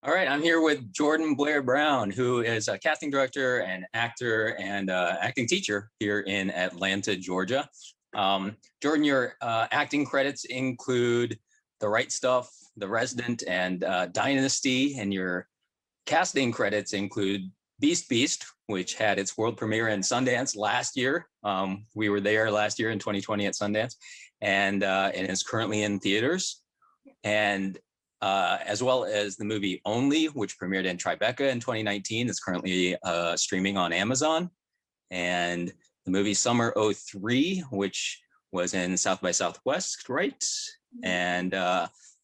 All right, I'm here with Jordan Blair Brown, who is a casting director and actor and acting teacher here in Atlanta, Georgia. Jordan, your acting credits include The Right Stuff, The Resident, and Dynasty, and your casting credits include Beast, which had its world premiere in Sundance last year. We were there last year in 2020 at Sundance, and it is currently in theaters. And as well as the movie Only, which premiered in Tribeca in 2019. It's currently streaming on Amazon. And the movie Summer '03, which was in South by Southwest, right? And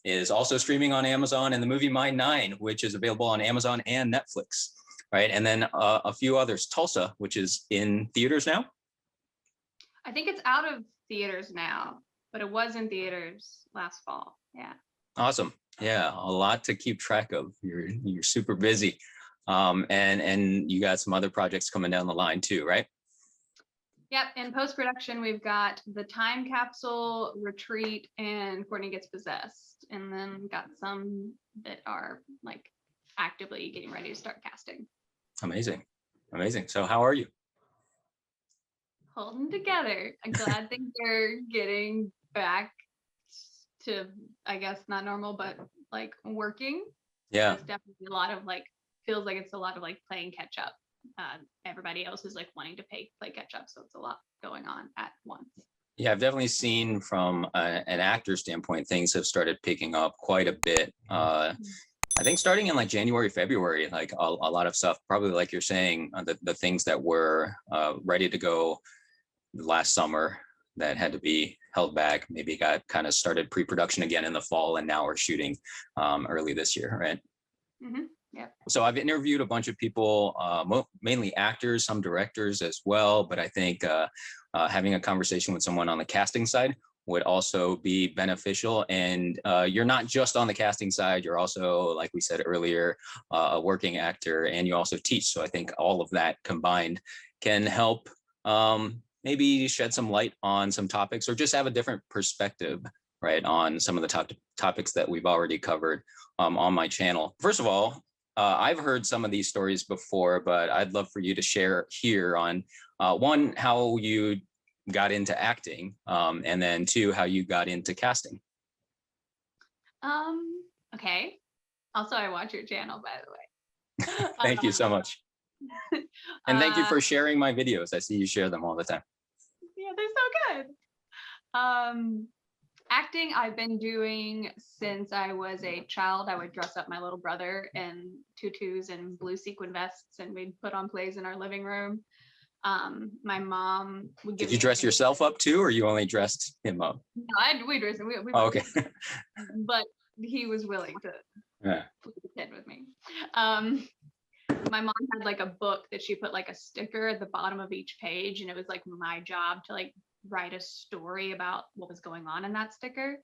is also streaming on Amazon. And the movie My Nine, which is available on Amazon and Netflix, right? And then a few others. Tulsa, which is in theaters now. I think it's out of theaters now, but it was in theaters last fall. Yeah. Awesome. Yeah, a lot to keep track of. You're super busy, and you got some other projects coming down the line too, right? Yep. In post-production, we've got The Time Capsule, Retreat, and Courtney Gets Possessed, and then got some that are like actively getting ready to start casting. Amazing, amazing. So how are you? Holding together. I'm glad things are getting back to, I guess, not normal, but like working. Yeah. There's definitely a lot of like, feels like it's a lot of like playing catch up. Everybody else is like wanting to play catch up. So it's a lot going on at once. Yeah, I've definitely seen from an actor standpoint, things have started picking up quite a bit. I think starting in like January, February, like a lot of stuff, probably like you're saying, the things that were ready to go last summer that had to be held back, maybe got kind of started pre-production again in the fall, and now we're shooting early this year, right? Mm-hmm. Yep. So I've interviewed a bunch of people, mainly actors, some directors as well, but I think having a conversation with someone on the casting side would also be beneficial. And you're not just on the casting side, you're also, like we said earlier, a working actor, and you also teach. So I think all of that combined can help maybe shed some light on some topics, or just have a different perspective, right, on some of the topics that we've already covered on my channel. First of all, I've heard some of these stories before, but I'd love for you to share here on one, how you got into acting, and then two, how you got into casting. Okay. Also, I watch your channel, by the way. Thank you so much. And thank you for sharing my videos. I see you share them all the time. Yeah, they're so good. Acting I've been doing since I was a child. I would dress up my little brother in tutus and blue sequin vests, and we'd put on plays in our living room. My mom would give Did you dress yourself up too, or you only dressed him up? No, we dressed him. Oh, okay. But he was willing to play the kid with me. My mom had like a book that she put like a sticker at the bottom of each page, and it was like my job to like write a story about what was going on in that sticker.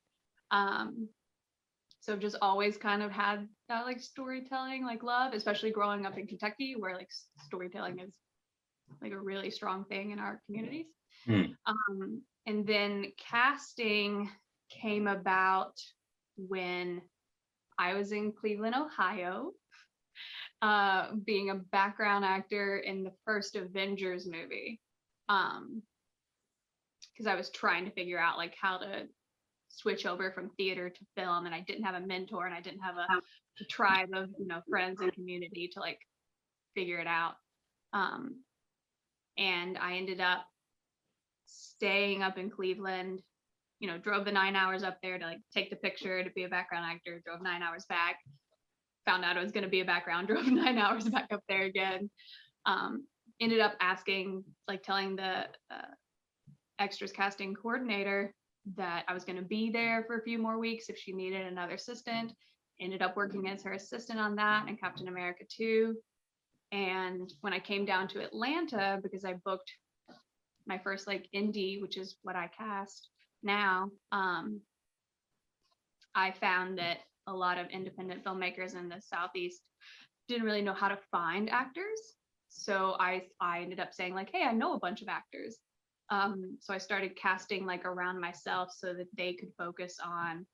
So just always kind of had that like storytelling like love, especially growing up in Kentucky, where like storytelling is like a really strong thing in our communities. And then casting came about when I was in Cleveland, Ohio, being a background actor in the first Avengers movie, because I was trying to figure out like how to switch over from theater to film, and I didn't have a mentor, and I didn't have a tribe of friends and community to like figure it out. And I ended up staying up in Cleveland, drove the 9 hours up there to like take the picture to be a background actor, drove 9 hours back, found out I was going to be a background, drove 9 hours back up there again. Ended up telling the extras casting coordinator that I was going to be there for a few more weeks if she needed another assistant. Ended up working as her assistant on that and Captain America 2. And when I came down to Atlanta, because I booked my first like indie, which is what I cast now, I found that a lot of independent filmmakers in the Southeast didn't really know how to find actors. So I ended up saying like, hey, I know a bunch of actors. So I started casting like around myself so that they could focus on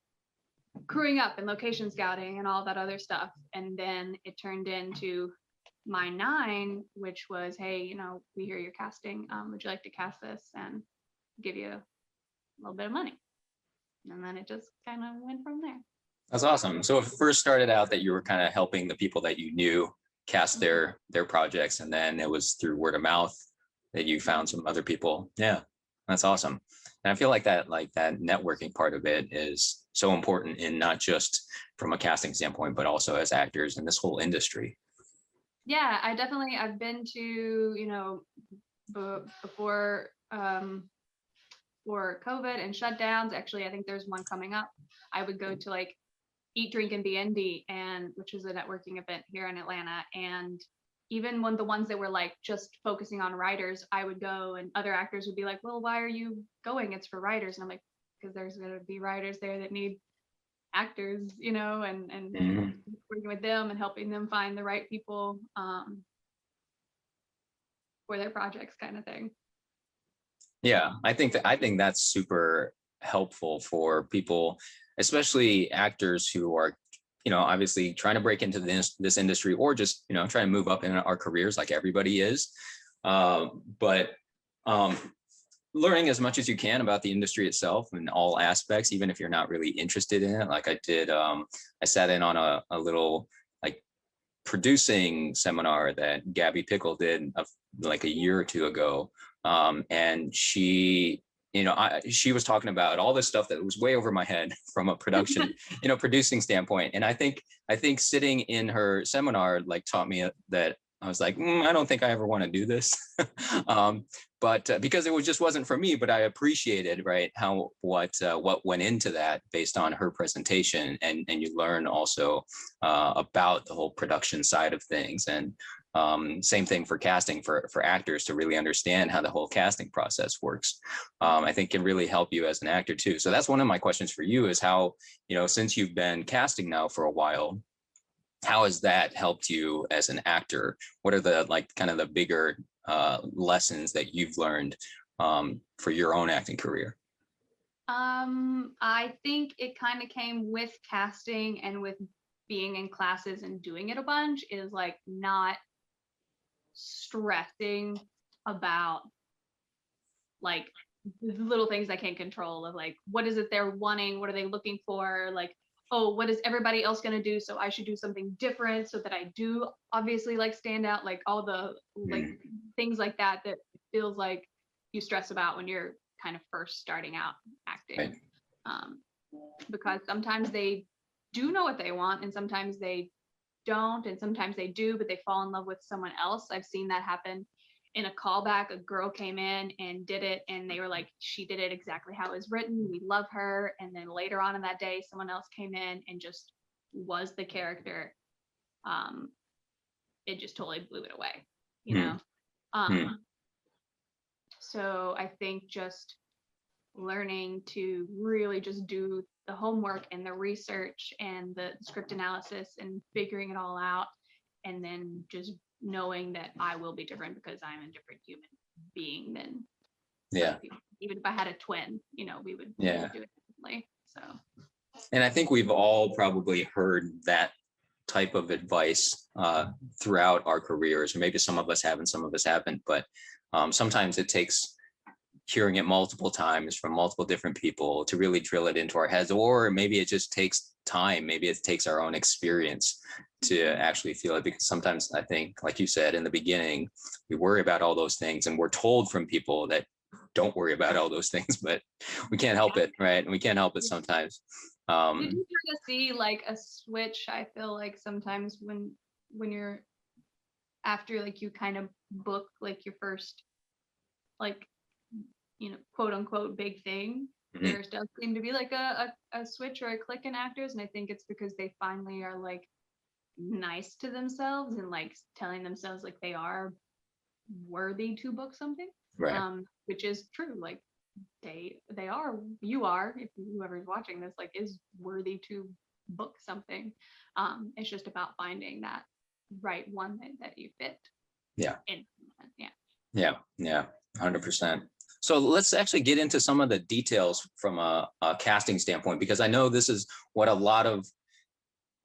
crewing up and location scouting and all that other stuff. And then it turned into my 9, which was, hey, you know, we hear you're casting. Would you like to cast this and give you a little bit of money? And then it just kind of went from there. That's awesome. So it first started out that you were kind of helping the people that you knew cast their projects, and then it was through word of mouth that you found some other people. Yeah, that's awesome. And I feel like that networking part of it is so important, in not just from a casting standpoint, but also as actors in this whole industry. Yeah, I've been to, you know, before for COVID and shutdowns. Actually, I think there's one coming up. I would go to like Eat, Drink, and D&D, and which is a networking event here in Atlanta. And even when the ones that were like just focusing on writers, I would go, and other actors would be like, well, why are you going? It's for writers. And I'm like, because there's going to be writers there that need actors, you know, and working with them and helping them find the right people for their projects, kind of thing. Yeah, I think that's super helpful for people, especially actors who are, you know, obviously trying to break into this industry, or just, you know, trying to move up in our careers like everybody is. But learning as much as you can about the industry itself in all aspects, even if you're not really interested in it. Like I did, I sat in on a little like producing seminar that Gabby Pickle did like a year or two ago. And she, you know, she was talking about all this stuff that was way over my head from a production, you know, producing standpoint. And I think sitting in her seminar like taught me that I was like, I don't think I ever want to do this. But because it just wasn't for me, but I appreciated, right, how what went into that based on her presentation, and you learn also about the whole production side of things. And same thing for casting, for actors to really understand how the whole casting process works. I think can really help you as an actor too. So that's one of my questions for you, is how, you know, since you've been casting now for a while, how has that helped you as an actor? What are the like kind of the bigger lessons that you've learned for your own acting career? I think it kind of came with casting and with being in classes and doing it a bunch, is like not stressing about like the little things I can't control, of like, what is it they're wanting? What are they looking for? Like, oh, what is everybody else going to do? So I should do something different so that I do obviously like stand out, like all the like things like that feels like you stress about when you're kind of first starting out acting. Right. Because sometimes they do know what they want, and sometimes they don't, and sometimes they do, but they fall in love with someone else. I've seen that happen in a callback. A girl came in and did it, and they were like, she did it exactly how it was written, we love her. And then later on in that day, someone else came in and just was the character. It just totally blew it away, you know. So I think just learning to really just do the homework and the research and the script analysis and figuring it all out, and then just knowing that I will be different because I'm a different human being than other people. Even if I had a twin, you know, we would do it differently. So, and I think we've all probably heard that type of advice throughout our careers, or maybe some of us haven't, some of us haven't, but sometimes it takes hearing it multiple times from multiple different people to really drill it into our heads, or maybe it just takes time. Maybe it takes our own experience to actually feel it, because sometimes I think, like you said in the beginning, we worry about all those things, and we're told from people that don't worry about all those things, but we can't help it, right? And we can't help it sometimes. You do kind of see like a switch, I feel like sometimes when you're after like you kind of book like your first like, you know, quote unquote big thing, there does seem to be like a switch or a click in actors. And I think it's because they finally are like nice to themselves and like telling themselves like they are worthy to book something, right. Which is true. Like they are, you are, if whoever's watching this like is worthy to book something. It's just about finding that right one that you fit Yeah. in. 100%. So let's actually get into some of the details from a casting standpoint, because I know this is what a lot of,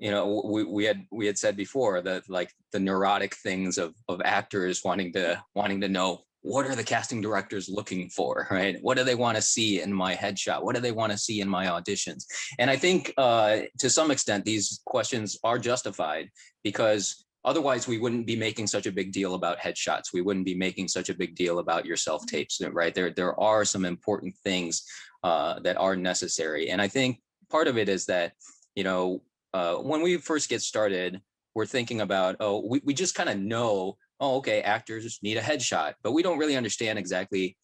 we had said before, that like the neurotic things of actors wanting to know, what are the casting directors looking for, right? What do they want to see in my headshot? What do they want to see in my auditions? And I think to some extent these questions are justified, because otherwise we wouldn't be making such a big deal about headshots. We wouldn't be making such a big deal about your self tapes, right? There are some important things that are necessary, and I think part of it is that, when we first get started, we're thinking about, we just kind of know, okay, actors need a headshot, but we don't really understand exactly,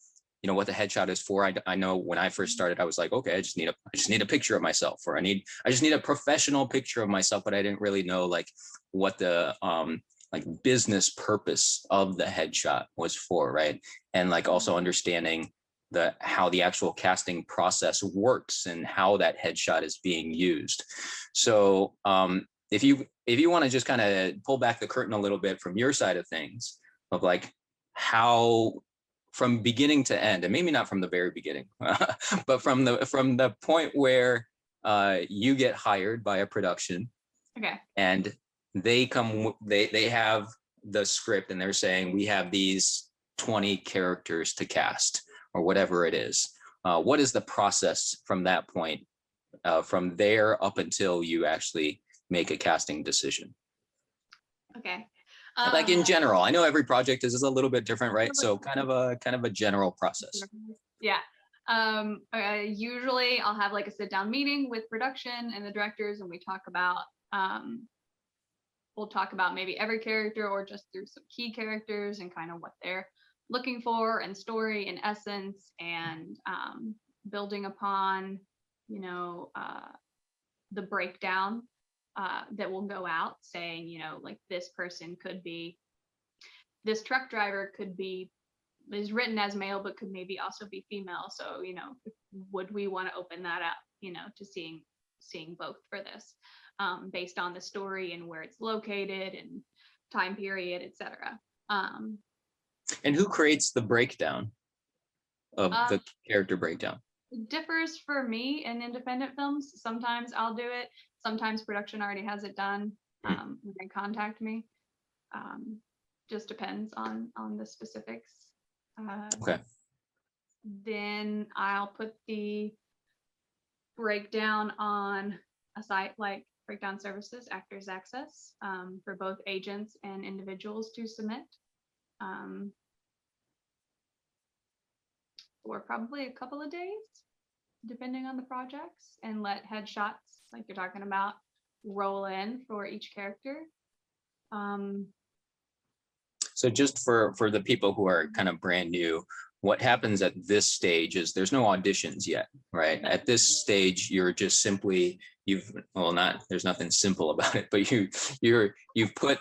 what the headshot is for. I know when I first started, I was like, okay, I just need a picture of myself, or I just need a professional picture of myself, but I didn't really know like what the like business purpose of the headshot was for, right? And like also understanding how the actual casting process works and how that headshot is being used. So if you want to just kind of pull back the curtain a little bit from your side of things, of like how from beginning to end, and maybe not from the very beginning, but from the point where you get hired by a production, Okay. and they have the script and they're saying, we have these 20 characters to cast, or whatever it is. What is the process from that point, from there up until you actually make a casting decision? Okay. Like in general, I know every project is a little bit different, right? So kind of a general process. Yeah. Usually I'll have like a sit down meeting with production and the directors, and we talk about, we'll talk about maybe every character or just through some key characters and kind of what they're looking for, and story and essence, and building upon, the breakdown that will go out saying, like this person could be, this truck driver is written as male, but could maybe also be female. So, would we want to open that up, to seeing both for this, based on the story and where it's located and time period, etc. And who creates the breakdown of the character breakdown? It differs for me in independent films. Sometimes I'll do it. Sometimes production already has it done. When they contact me. Just depends on the specifics. Okay. Then I'll put the breakdown on a site like Breakdown Services, Actors Access, for both agents and individuals to submit. For probably a couple of days, depending on the projects, and let headshots, like you're talking about, roll in for each character. So just for the people who are kind of brand new, what happens at this stage is there's no auditions yet, right? At this stage, you're just simply, there's nothing simple about it, but you've put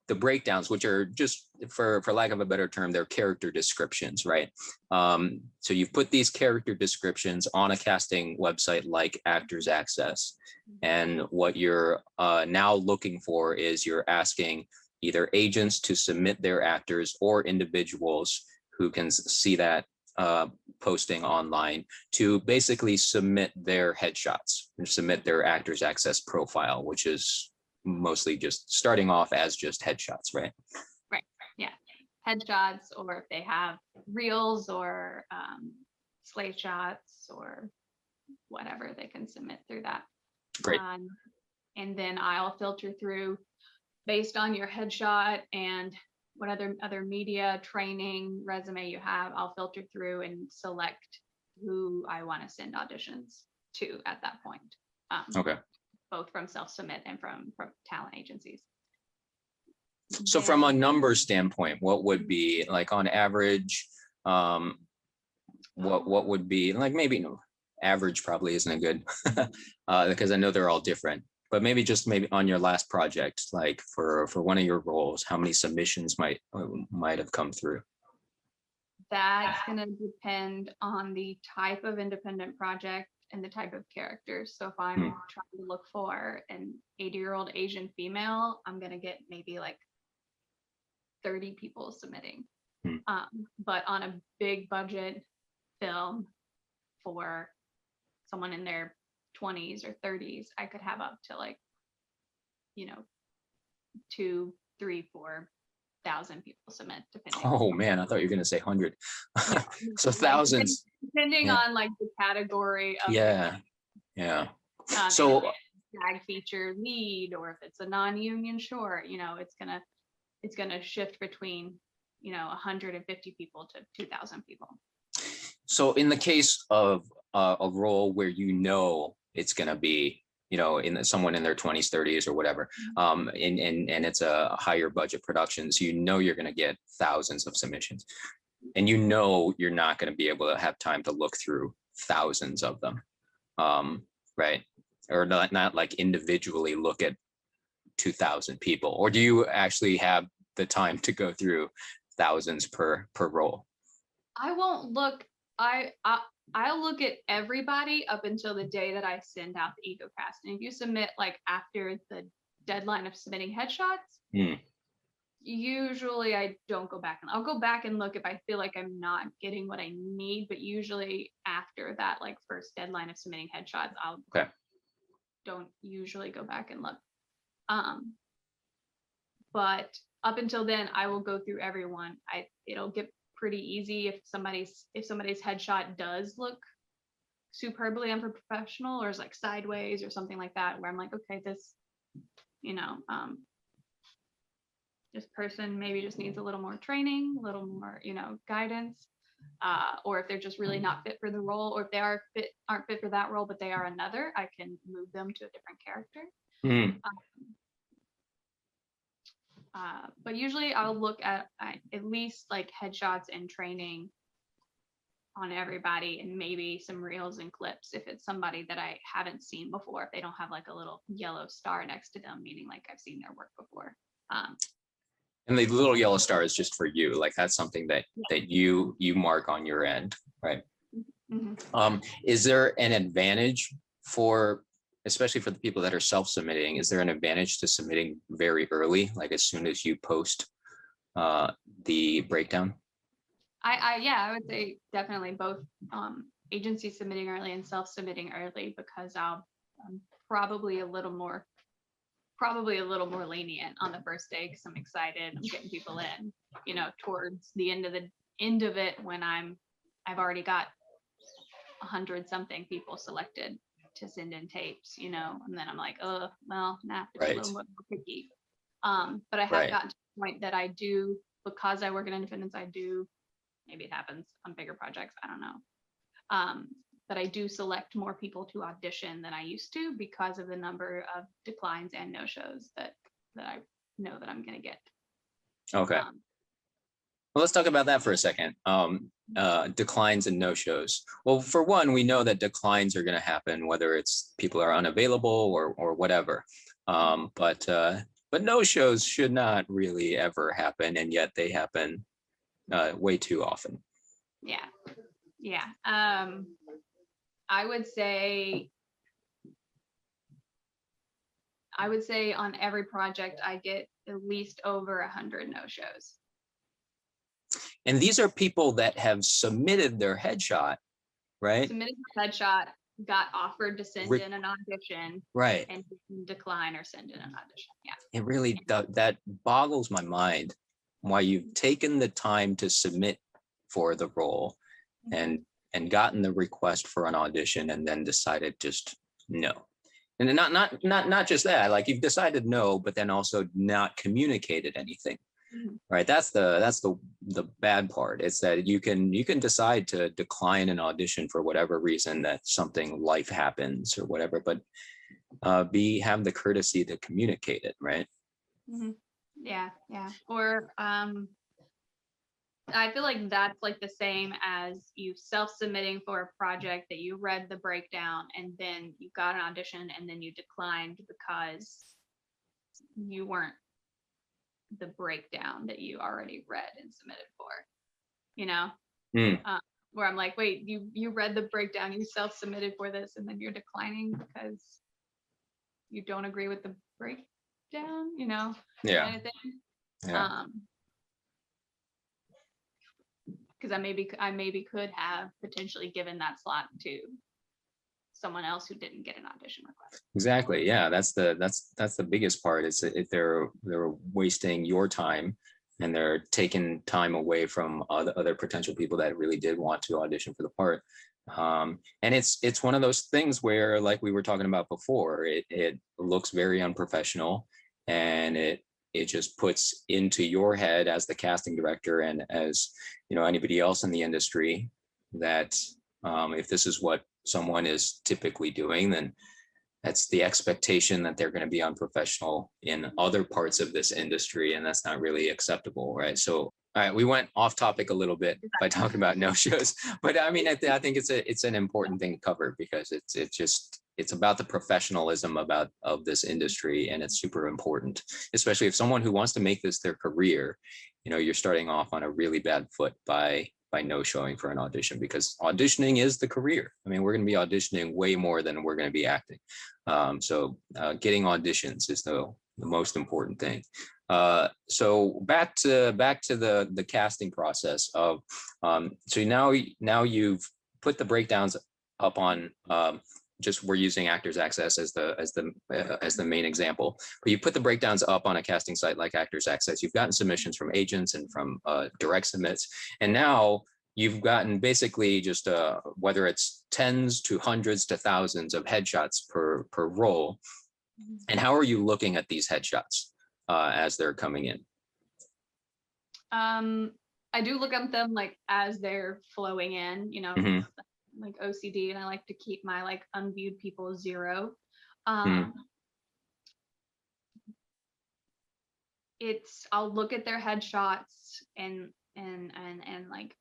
the breakdowns, which are just, for lack of a better term, they're character descriptions, right? So you've put these character descriptions on a casting website like Actors Access, and what you're now looking for is, you're asking either agents to submit their actors, or individuals who can see that posting online to basically submit their headshots and submit their Actors Access profile, which is mostly just starting off as just headshots, right? Right. Yeah. Headshots, or if they have reels or slate shots or whatever, they can submit through that. Great. And then I'll filter through based on your headshot and what other media, training, resume you have. I'll filter through and select who I want to send auditions to at that point. Okay. Both from self-submit and from talent agencies. So from a number standpoint, what would be like on average, what would be like, maybe no, average probably isn't a good, because I know they're all different, but maybe on your last project, like for one of your roles, how many submissions might have come through? That's going to depend on the type of independent project and the type of character. So if I'm trying to look for an 80-year-old Asian female, I'm going to get maybe like 30 people submitting. But on a big budget film for someone in their 20s or 30s, I could have up to like, 2, 3, 4,000 people submit, depending. Oh man, I thought you were gonna say 100. No, So like, thousands. depending Yeah. on like the category of Yeah. Yeah. if So it's a SAG feature lead, or if it's a non-union short, it's gonna shift between 150 people to 2,000 people. so in the case of a role where it's gonna be someone in their 20s, 30s, or whatever, and it's a higher budget production, so you're gonna get thousands of submissions, and you're not gonna be able to have time to look through thousands of them, right? Or not like individually look at 2,000 people, or do you actually have the time to go through thousands per role? I won't look. I'll look at everybody up until the day that I send out the EcoCast. And if you submit like after the deadline of submitting headshots, usually I don't go back, and I'll go back and look if I feel like I'm not getting what I need. But usually after that like first deadline of submitting headshots, don't usually go back and look. But up until then, I will go through everyone. It'll get pretty easy if somebody's headshot does look superbly unprofessional, or is like sideways or something like that, where I'm like, okay, this this person maybe just needs a little more training, a little more guidance, or if they're just really not fit for the role, or if they aren't fit for that role but they are another, I can move them to a different character. But usually I'll look at least like headshots and training on everybody, and maybe some reels and clips if it's somebody that I haven't seen before, if they don't have like a little yellow star next to them, meaning like I've seen their work before. And the little yellow star is just for you, like that's something that you mark on your end, right? Is there an advantage especially for the people that are self-submitting, is there an advantage to submitting very early, like as soon as you post the breakdown? I would say definitely both, agency submitting early and self-submitting early, because I'm probably a little more lenient on the first day, because I'm excited, I'm getting people in, towards the end of it, when I've already got 100 something people selected to send in tapes, and then I'm like, oh well, nah, it's a little more picky. But I have gotten to the point that I do, because I work in independence, maybe it happens on bigger projects, I don't know, but I do select more people to audition than I used to, because of the number of declines and no-shows that I know that I'm going to get. Okay. Well, let's talk about that for a second. Declines and no-shows. Well, for one, we know that declines are going to happen, whether it's people are unavailable or whatever. But no-shows should not really ever happen, and yet they happen way too often. Yeah. I would say on every project I get at least over 100 no-shows. And these are people that have submitted their headshot, right? Submitted their headshot, got offered to send in an audition, right? And decline or send in an audition. Yeah. It really does. That boggles my mind, why you've taken the time to submit for the role and gotten the request for an audition, and then decided just no. And not just that, like you've decided no, but then also not communicated anything. Right. That's the bad part. It's that you can decide to decline an audition for whatever reason, that something, life happens or whatever, but have the courtesy to communicate it, right? Yeah. Or I feel like that's like the same as you self-submitting for a project that you read the breakdown, and then you got an audition, and then you declined because you weren't the breakdown that you already read and submitted for, where I'm like, wait, you read the breakdown, you self-submitted for this, and then you're declining because you don't agree with the breakdown, Yeah. kind of thing. Yeah. because I maybe could have potentially given that slot to someone else who didn't get an audition request. Exactly. Yeah, that's the biggest part. Is if they're wasting your time and they're taking time away from other potential people that really did want to audition for the part. And it's one of those things where, like we were talking about before, it looks very unprofessional, and it just puts into your head as the casting director and as anybody else in the industry that if this is what someone is typically doing, then that's the expectation that they're going to be unprofessional in other parts of this industry, and that's not really acceptable, right? So, all right, we went off topic a little bit by talking about no-shows, but I mean, I think it's an important thing to cover, because it's about the professionalism of this industry, and it's super important, especially if someone who wants to make this their career. You're starting off on a really bad foot by no showing for an audition, because auditioning is the career. I mean, we're going to be auditioning way more than we're going to be acting. So getting auditions is the most important thing. So back to the casting process of so now you've put the breakdowns up on just we're using Actors Access as the main example, but you put the breakdowns up on a casting site like Actors Access. You've gotten submissions from agents and from direct submits, and now you've gotten basically just whether it's tens to hundreds to thousands of headshots per role. And how are you looking at these headshots as they're coming in? I do look at them like as they're flowing in, Mhm. like OCD, and I like to keep my like unviewed people 0. I'll look at their headshots and like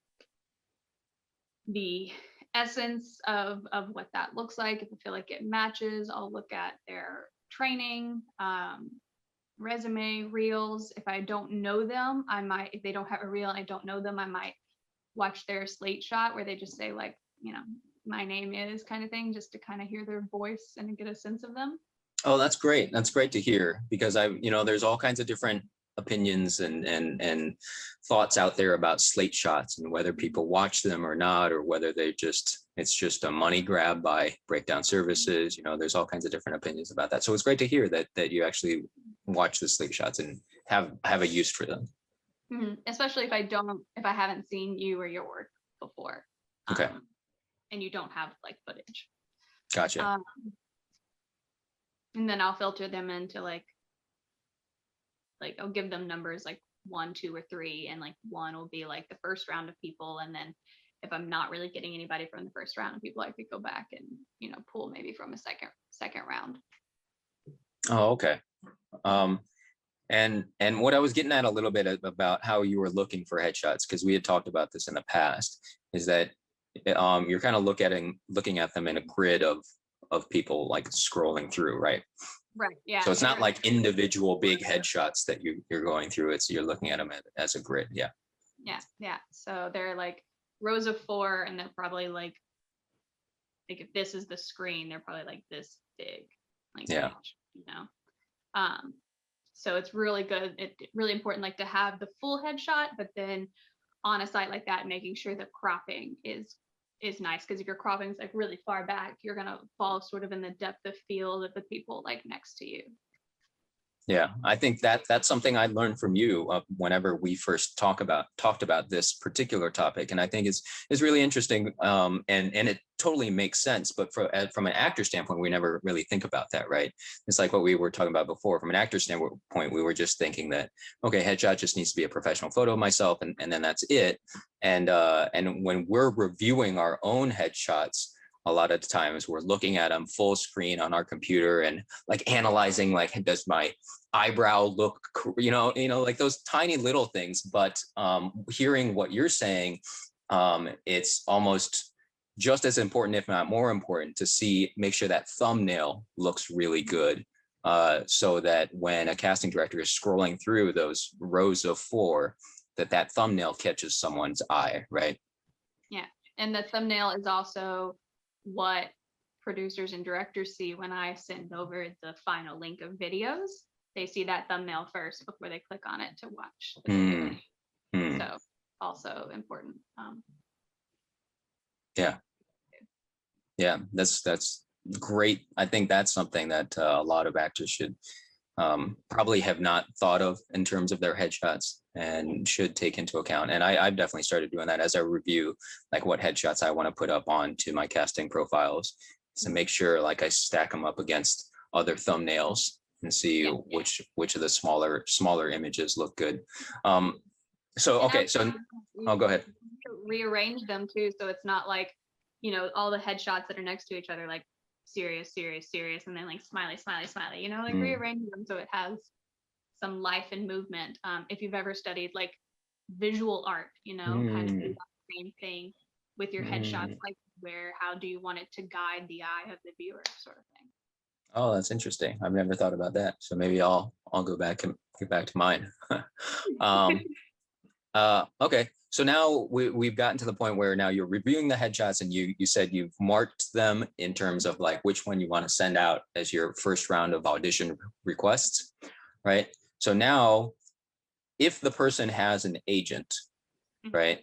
the essence of what that looks like. If I feel like it matches, I'll look at their training, resume, reels. If I don't know them, if they don't have a reel and I don't know them, I might watch their slate shot where they just say like, my name is kind of thing, just to kind of hear their voice and get a sense of them. Oh, that's great. That's great to hear, because there's all kinds of different opinions and thoughts out there about slate shots and whether people watch them or not, or whether it's just a money grab by breakdown services. There's all kinds of different opinions about that. So it's great to hear that you actually watch the slate shots and have a use for them. Mm-hmm. Especially if I haven't seen you or your work before. Okay. And you don't have like footage. Gotcha. And then I'll filter them into like I'll give them numbers like 1, 2, or 3, and like 1 will be like the first round of people, and then if I'm not really getting anybody from the first round of people, I could go back and pull maybe from a second round. Oh, okay. And what I was getting at a little bit about how you were looking for headshots, because we had talked about this in the past, is that you're kind of looking at them in a grid of people, like scrolling through, right? Right. Yeah. So it's not like individual big headshots that you're going through. You're looking at them as a grid. Yeah. Yeah. So they're like rows of 4, and they're probably like if this is the screen, they're probably like this big, like yeah. So it's really good. It's really important, like to have the full headshot, but then on a site like that, making sure the cropping is nice, because if your cropping is like really far back, you're gonna fall sort of in the depth of field of the people like next to you. Yeah, I think that's something I learned from you whenever we first talked about this particular topic, and I think it's really interesting, and it totally makes sense. But from an actor standpoint, we never really think about that, right? It's like what we were talking about before. From an actor standpoint, we were just thinking that, okay, headshot just needs to be a professional photo of myself, and then that's it. And when we're reviewing our own headshots, a lot of times we're looking at them full screen on our computer and like analyzing, like, does my eyebrow look, like those tiny little things. But hearing what you're saying, it's almost just as important, if not more important, to make sure that thumbnail looks really good, so that when a casting director is scrolling through those rows of 4, that thumbnail catches someone's eye, right? Yeah, and the thumbnail is also what producers and directors see when I send over the final link of videos. They see that thumbnail first before they click on it to watch the video. So also important. Yeah, that's great. I think that's something that a lot of actors should probably have not thought of in terms of their headshots and should take into account. And I've definitely started doing that as I review like what headshots I want to put up onto my casting profiles to make sure like I stack them up against other thumbnails and see which of the smaller images look good. So okay, so I'll go ahead. Rearrange them too, so it's not like, you know, all the headshots that are next to each other, like serious, and then like smiley, you know, like rearrange them so it has some life and movement. If you've ever studied like visual art, you know, kind of do the same thing with your headshots, like how do you want it to guide the eye of the viewer, sort of thing. Oh, that's interesting. I've never thought about that. So maybe I'll go back and get back to mine. Okay. So now we've gotten to the point where now you're reviewing the headshots and you said you've marked them in terms of like which one you want to send out as your first round of audition requests, right? So now if the person has an agent, right,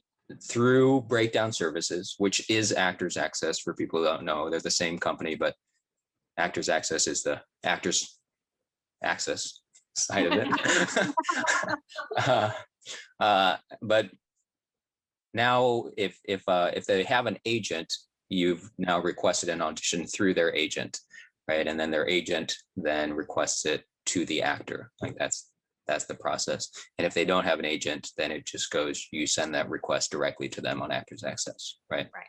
through Breakdown Services, which is Actors Access for people who don't know, they're the same company, but Actors Access is the Actors Access side of it. But now if they have an agent, you've now requested an audition through their agent, right? And then their agent then requests it to the actor. Like that's the process. And if they don't have an agent, then it just goes, you send that request directly to them on Actors Access, right? Right.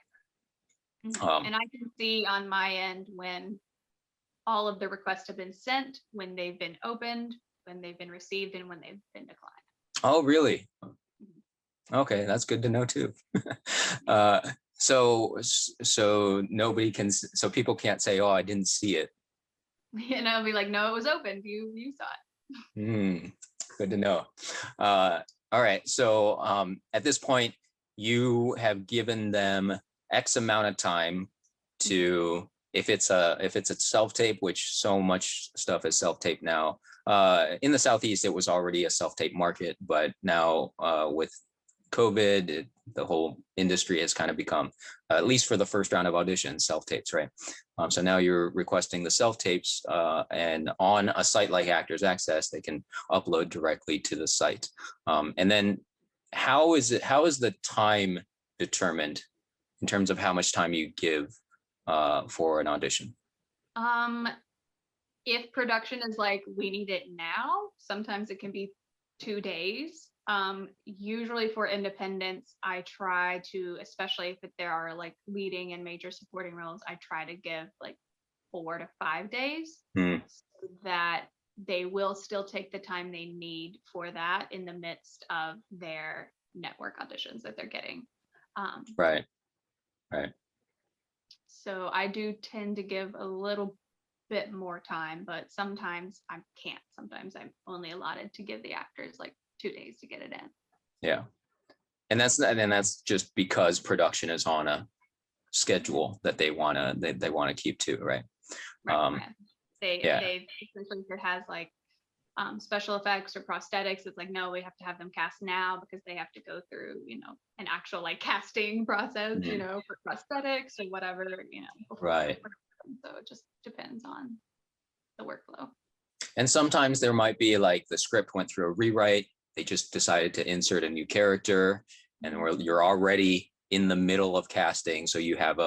And I can see on my end when all of the requests have been sent, when they've been opened, when they've been received, and when they've been declined. Oh, really? Okay, that's good to know too. So nobody can, so people can't say, oh, I didn't see it. You know, be like, no, it was open. You saw it. Good to know. All right. So at this point, you have given them X amount of time to, if it's a self-tape, which so much stuff is self-tape now. In the Southeast, it was already a self-tape market, but now with COVID, the whole industry has kind of become, at least for the first round of auditions, self-tapes, right? So now you're requesting the self-tapes, and on a site like Actors Access, they can upload directly to the site. And then how is the time determined in terms of how much time you give for an audition? If production is like, we need it now, sometimes it can be 2 days. Usually for independents, I try to, especially if there are like leading and major supporting roles, I try to give like 4 to 5 days so that they will still take the time they need for that in the midst of their network auditions that they're getting. Right. So I do tend to give a little bit more time, but sometimes I can't. Sometimes I'm only allotted to give the actors like 2 days to get it in. Yeah. And that's just because production is on a schedule that they want to keep to, right? Right. They essentially, if it has like special effects or prosthetics, it's like, no, we have to have them cast now because they have to go through, you know, an actual like casting process, you know, for prosthetics or whatever, you know. Right. So it just depends on the workflow. And sometimes there might be like the script went through a rewrite. They just decided to insert a new character, and you're already in the middle of casting. So you have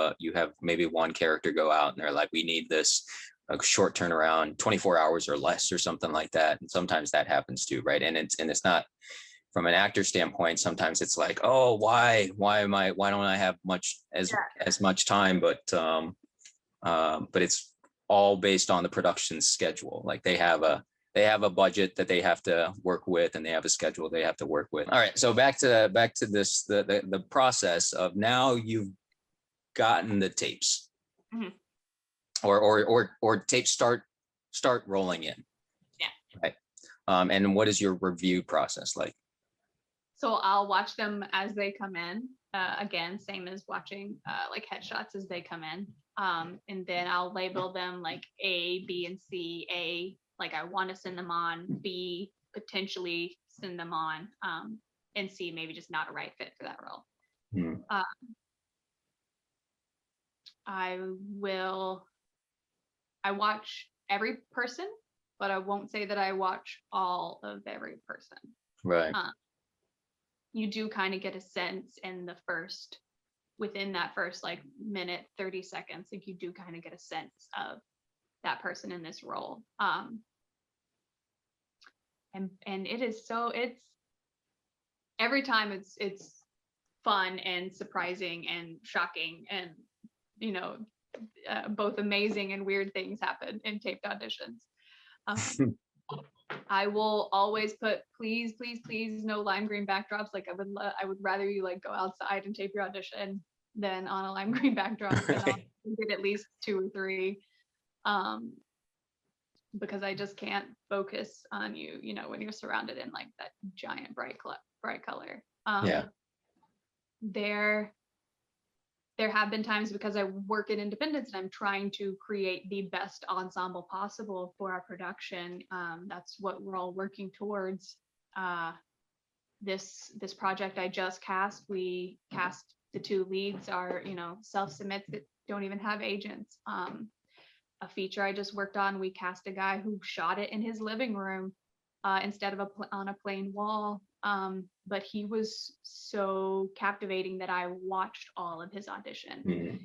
maybe one character go out, and they're like, we need this a short turnaround, 24 hours or less, or something like that. And sometimes that happens too, right? And it's not, from an actor standpoint, sometimes it's like, oh, why don't I have as much time? But it's all based on the production schedule. Like they have a budget that they have to work with, and they have a schedule they have to work with. All right, so back to this, the process of, now you've gotten the tapes, or tapes start rolling in. Yeah. Right. And what is your review process like? So I'll watch them as they come in. Again, same as watching like headshots as they come in. And then I'll label them like A, B, and C. A, like I want to send them on. B, potentially send them on. and C, maybe just not a right fit for that role. Mm. I watch every person, but I won't say that I watch all of every person. Right. You do kind of get a sense within that first like minute, 30 seconds, like you do kind of get a sense of that person in this role. And it's every time it's fun and surprising and shocking, and both amazing and weird things happen in taped auditions. I will always put please no lime green backdrops. Like I would rather you like go outside and tape your audition than on a lime green backdrop. And I'll get at least 2 or 3, because I just can't focus on you when you're surrounded in like that giant bright color. Yeah. There have been times, because I work in independence and I'm trying to create the best ensemble possible for our production. That's what we're all working towards. This project I just cast, we cast the 2 leads are, self-submits that don't even have agents. A feature I just worked on, we cast a guy who shot it in his living room instead of on a plain wall. But he was so captivating that I watched all of his audition,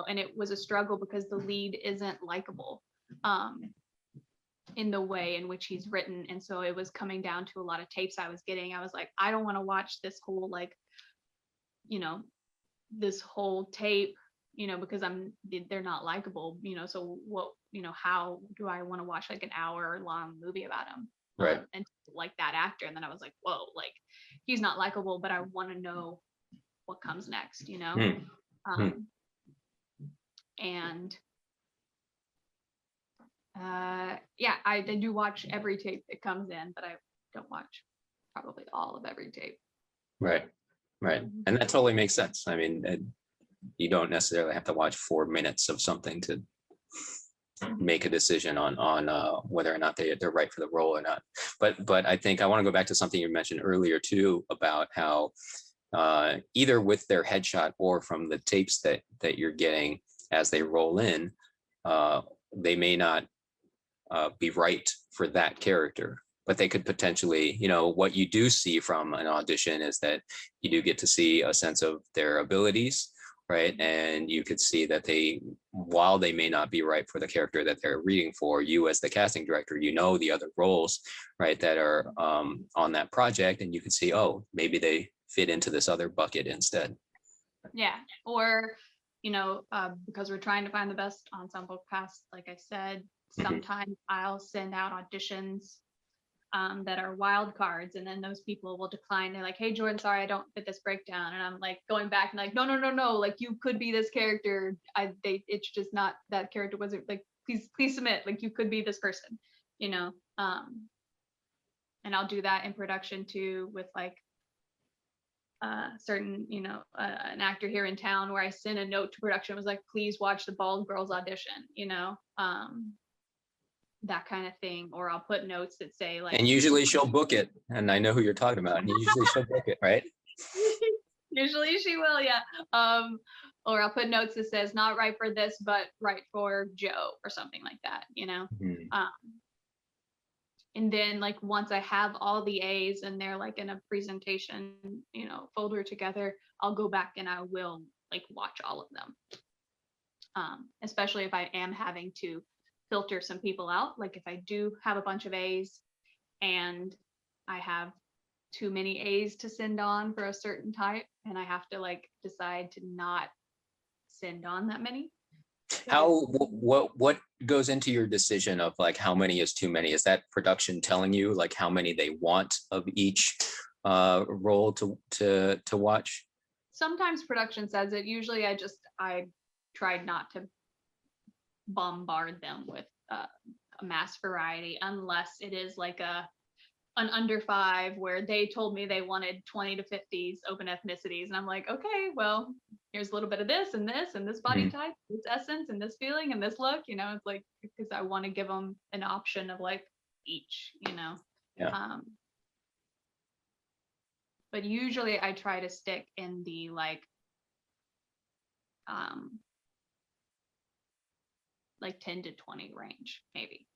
and it was a struggle because the lead isn't likable in the way in which he's written. And so it was coming down to a lot of tapes I was getting. I was like, I don't want to watch this whole this whole tape, because they're not likable, so what, how do I want to watch like an hour long movie about him? Right. And like that actor. And then I was like, whoa, like he's not likable, but I want to know what comes next, and yeah, I do watch every tape that comes in, but I don't watch probably all of every tape. Right. And that totally makes sense. I mean, you don't necessarily have to watch 4 minutes of something to make a decision on whether or not they're right for the role or not. But I think I want to go back to something you mentioned earlier too, about how either with their headshot or from the tapes that you're getting as they roll in, they may not be right for that character, but they could potentially, what you do see from an audition is that you do get to see a sense of their abilities, right? And you could see that while they may not be right for the character that they're reading for, you as the casting director, the other roles, right, that are on that project, and you could see, oh, maybe they fit into this other bucket instead. Yeah, or because we're trying to find the best ensemble cast, like I said, sometimes I'll send out auditions that are wild cards, and then those people will decline. They're like, hey Jordan, sorry, I don't fit this breakdown. And I'm like going back and like, no, like you could be this character. It's just not, that character wasn't, like, please submit, like you could be this person, and I'll do that in production too, with like certain, an actor here in town, where I sent a note to production, was like, please watch the bald girls audition, that kind of thing. Or I'll put notes that say like, and usually she'll book it, and I know who you're talking about, and usually she'll book it, right? Usually she will, yeah. Or I'll put notes that says not right for this, but right for Joe, or something like that, and then like once I have all the A's and they're like in a presentation, folder together, I'll go back and I will like watch all of them. Especially if I am having to filter some people out. Like if I do have a bunch of A's and I have too many A's to send on for a certain type, and I have to like decide to not send on that many. What goes into your decision of like how many is too many? Is that production telling you like how many they want of each role to watch? Sometimes production says it. Usually I tried not to bombard them with a mass variety, unless it is like an under 5 where they told me they wanted 20 to 50s open ethnicities, and I'm like, okay, well, here's a little bit of this and this body type, this essence and this feeling and this look, it's like, because I want to give them an option of like each, Yeah. but usually I try to stick in the like 10 to 20 range, maybe.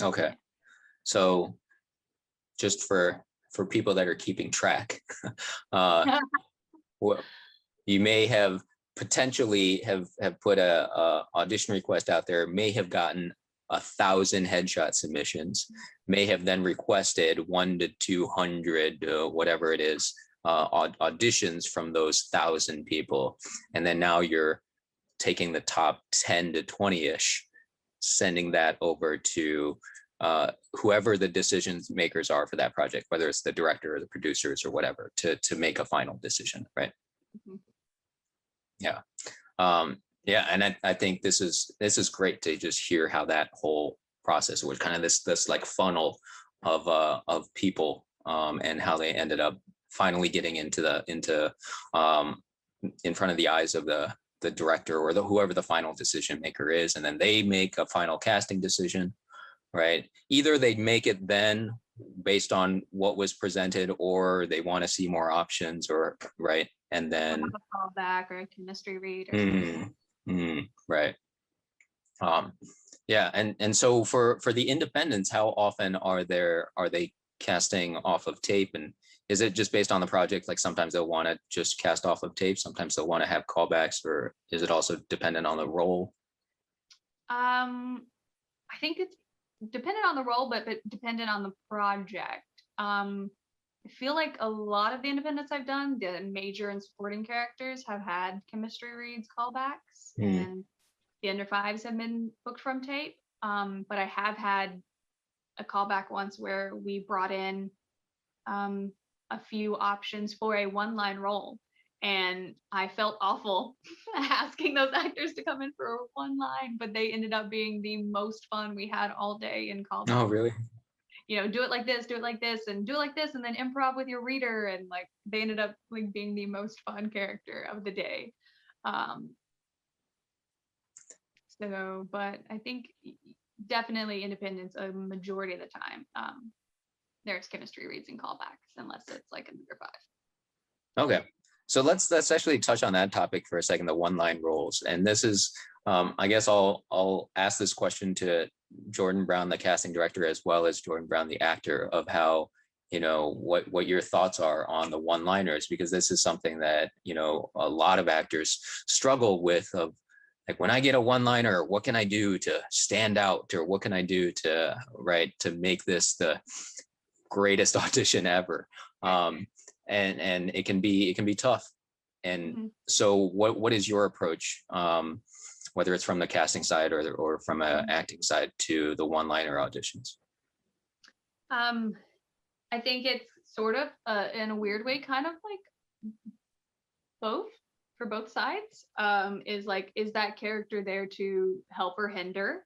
Okay. So just for people that are keeping track, what you may have potentially have put a audition request out there, may have gotten 1,000 headshot submissions, may have then requested 1 to 200, whatever it is, auditions from those 1,000 people, and then now you're taking the top 10 to 20-ish, sending that over to whoever the decision makers are for that project, whether it's the director or the producers or whatever, to make a final decision, right? Mhm. Yeah. Yeah, and I think this is great to just hear how that whole process was kind of this like funnel of people, and how they ended up finally getting into in front of the eyes of the director or whoever the final decision maker is, and then they make a final casting decision, right? Either they make it then based on what was presented, or they want to see more options, or right, and then have a callback or a chemistry read or something. right. Yeah, and so for the independents, how often are they casting off of tape, and is it just based on the project? Like sometimes they'll want to just cast off of tape, sometimes they'll want to have callbacks, or is it also dependent on the role? I think it's dependent on the role, but dependent on the project. I feel like a lot of the independents I've done, the major and supporting characters have had chemistry reads callbacks, and the under fives have been booked from tape. But I have had a callback once where we brought in a few options for a one-line role, and I felt awful asking those actors to come in for a one line, but they ended up being the most fun we had all day in callback. Oh, really? Do it like this, do it like this, and do it like this, and then improv with your reader, and like they ended up like being the most fun character of the day. So, but I think definitely independence a majority of the time. There's chemistry reads and callbacks, unless it's like a number 5. Okay, so let's actually touch on that topic for a second, the one-line roles. And this is, I guess I'll ask this question to Jordan Brown, the casting director, as well as Jordan Brown, the actor, of how, what your thoughts are on the one-liners, because this is something that, a lot of actors struggle with, of like, when I get a one-liner, what can I do to stand out, or what can I do to make this the greatest audition ever? And it can be tough. And so what is your approach, whether it's from the casting side or from an acting side, to the one-liner auditions? I think it's sort of in a weird way, kind of like both, for both sides. Is that character there to help or hinder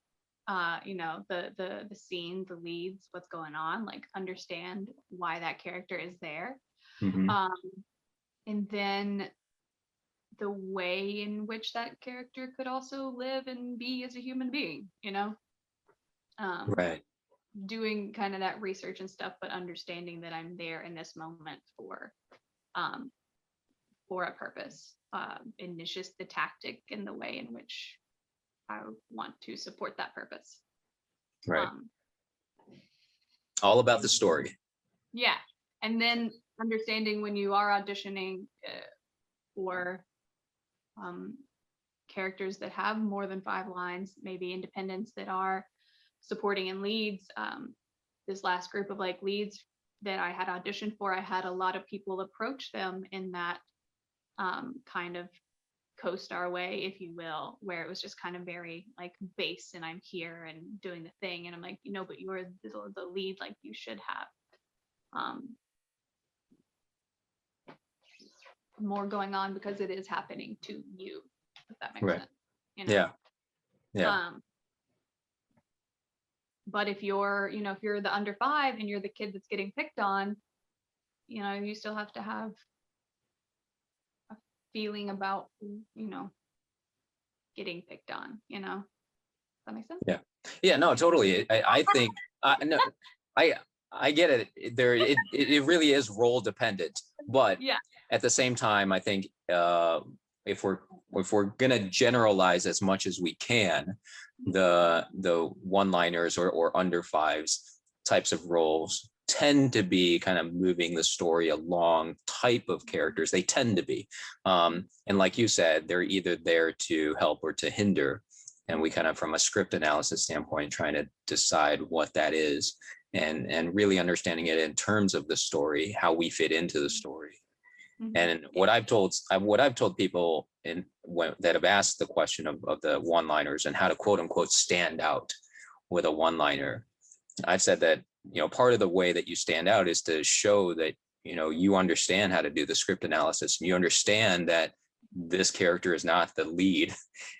the scene, the leads, what's going on, like understand why that character is there. And then the way in which that character could also live and be as a human being, Right. doing kind of that research and stuff, but understanding that I'm there in this moment for a purpose. And it's just the tactic and the way in which I want to support that purpose. Right. All about the story. Yeah. And then understanding when you are auditioning for characters that have more than 5 lines, maybe independents that are supporting and leads. This last group of like leads that I had auditioned for, I had a lot of people approach them in that kind of co-star way, if you will, where it was just kind of very like base, and I'm here and doing the thing, and I'm like, but you're the lead, like you should have more going on, because it is happening to you, if that makes sense. Yeah. But if you're the under 5 and you're the kid that's getting picked on, you still have to have a feeling about getting picked on. Does that make sense? Yeah, no, totally. I think no, I get it. It really is role dependent, but Yeah. at the same time, I think if we're gonna generalize as much as we can, the one-liners or under fives types of roles tend to be kind of moving the story along type of characters. They tend to be, and like you said, they're either there to help or to hinder. And we kind of, from a script analysis standpoint, trying to decide what that is, and really understanding it in terms of the story, how we fit into the story. And what I've told people that have asked the question of the one-liners and how to quote unquote stand out with a one-liner, I've said that, part of the way that you stand out is to show that, you understand how to do the script analysis. You understand that this character is not the lead,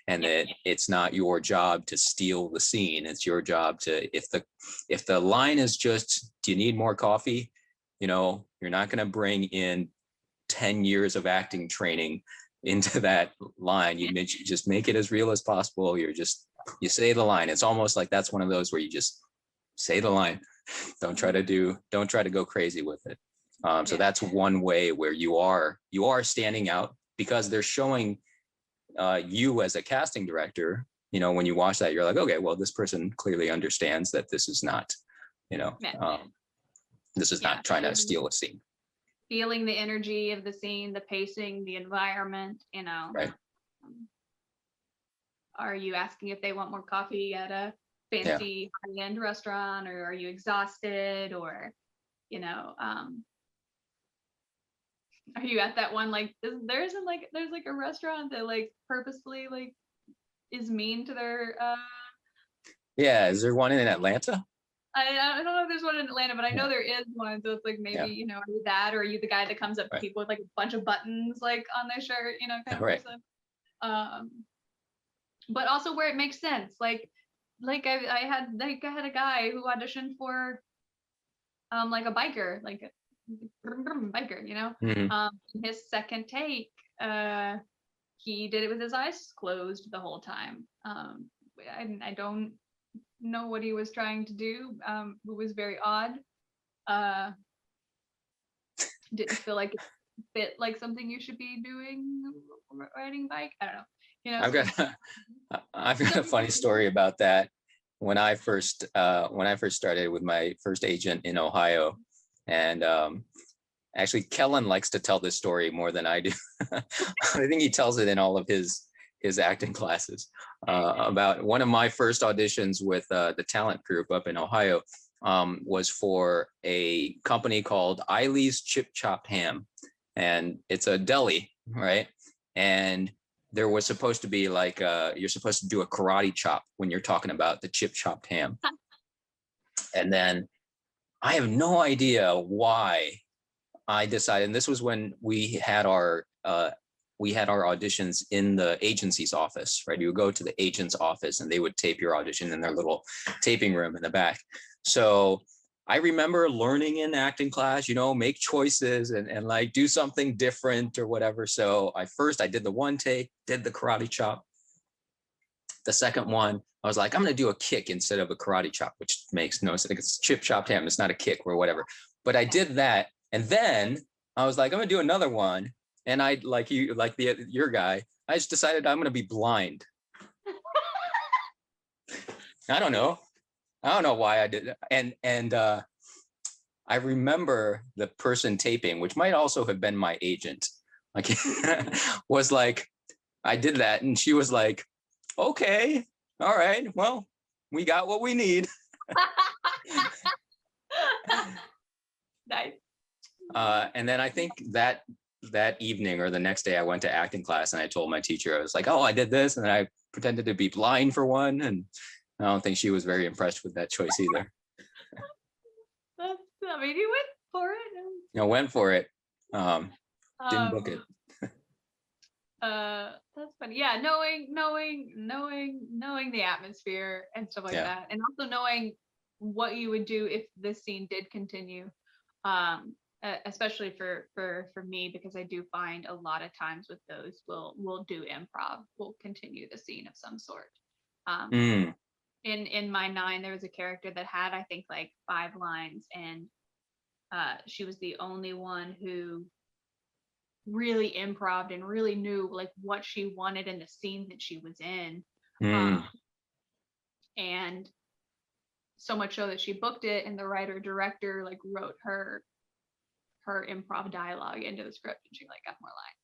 and that it's not your job to steal the scene. It's your job to, if the line is just, do you need more coffee? You're not going to bring in 10 years of acting training into that line. You just make it as real as possible. You say the line. It's almost like that's one of those where you just say the line. Don't try to go crazy with it. So that's one way where you are standing out, because they're showing you as a casting director. When you watch that, you're like, okay, well, this person clearly understands that this is not, this is not trying to steal a scene. Feeling the energy of the scene, the pacing, the environment, Right. Are you asking if they want more coffee at a fancy high-end restaurant, or are you exhausted, or, are you at that one, like, there's like a restaurant that like purposefully like is mean to their Yeah, is there one in Atlanta? I don't know if there's one in Atlanta, but I know there is one. So it's like, maybe, are you that, or are you the guy that comes up to people with like a bunch of buttons like on their shirt, kind of person. But also where it makes sense. Like I had a guy who auditioned for like a biker, like a biker, his second take, he did it with his eyes closed the whole time. I don't know what he was trying to do. It was very odd. Didn't feel like it fit like something you should be doing, riding bike. I don't know. I've got a funny story about that. When I first started with my first agent in Ohio, and actually Kellen likes to tell this story more than I do. I think he tells it in all of his acting classes, about one of my first auditions with the talent group up in Ohio. Was for a company called Eileen's Chip Chopped Ham, and it's a deli, right? And there was supposed to be like you're supposed to do a karate chop when you're talking about the chip chopped ham. And then I have no idea why I decided, and this was when we had our auditions in the agency's office, right? You would go to the agent's office and they would tape your audition in their little taping room in the back. So I remember learning in acting class, make choices and like do something different or whatever. So I did the one take, did the karate chop. The second one, I was like, I'm going to do a kick instead of a karate chop, which makes no sense. It's chip chopped ham. It's not a kick or whatever. But I did that. And then I was like, I'm going to do another one. And I, like your guy, I just decided I'm going to be blind. I don't know why I did it. And I remember the person taping, which might also have been my agent, like was like, I did that. And she was like, okay, all right, well, we got what we need. Nice. And then I think that evening or the next day I went to acting class and I told my teacher, I was like, oh, I did this. And I pretended to be blind for one. And I don't think she was very impressed with that choice either. I mean, you went for it. Went for it. Didn't book it. That's funny. Yeah, knowing the atmosphere and stuff like that, and also knowing what you would do if this scene did continue. Especially for me, because I do find a lot of times with those, we'll do improv, we'll continue the scene of some sort. in my 9, there was a character that had, I think, like 5 lines, and she was the only one who really improved and really knew like what she wanted in the scene that she was in. Mm. And so much so that she booked it, and the writer director like wrote her improv dialogue into the script, and she like got more lines.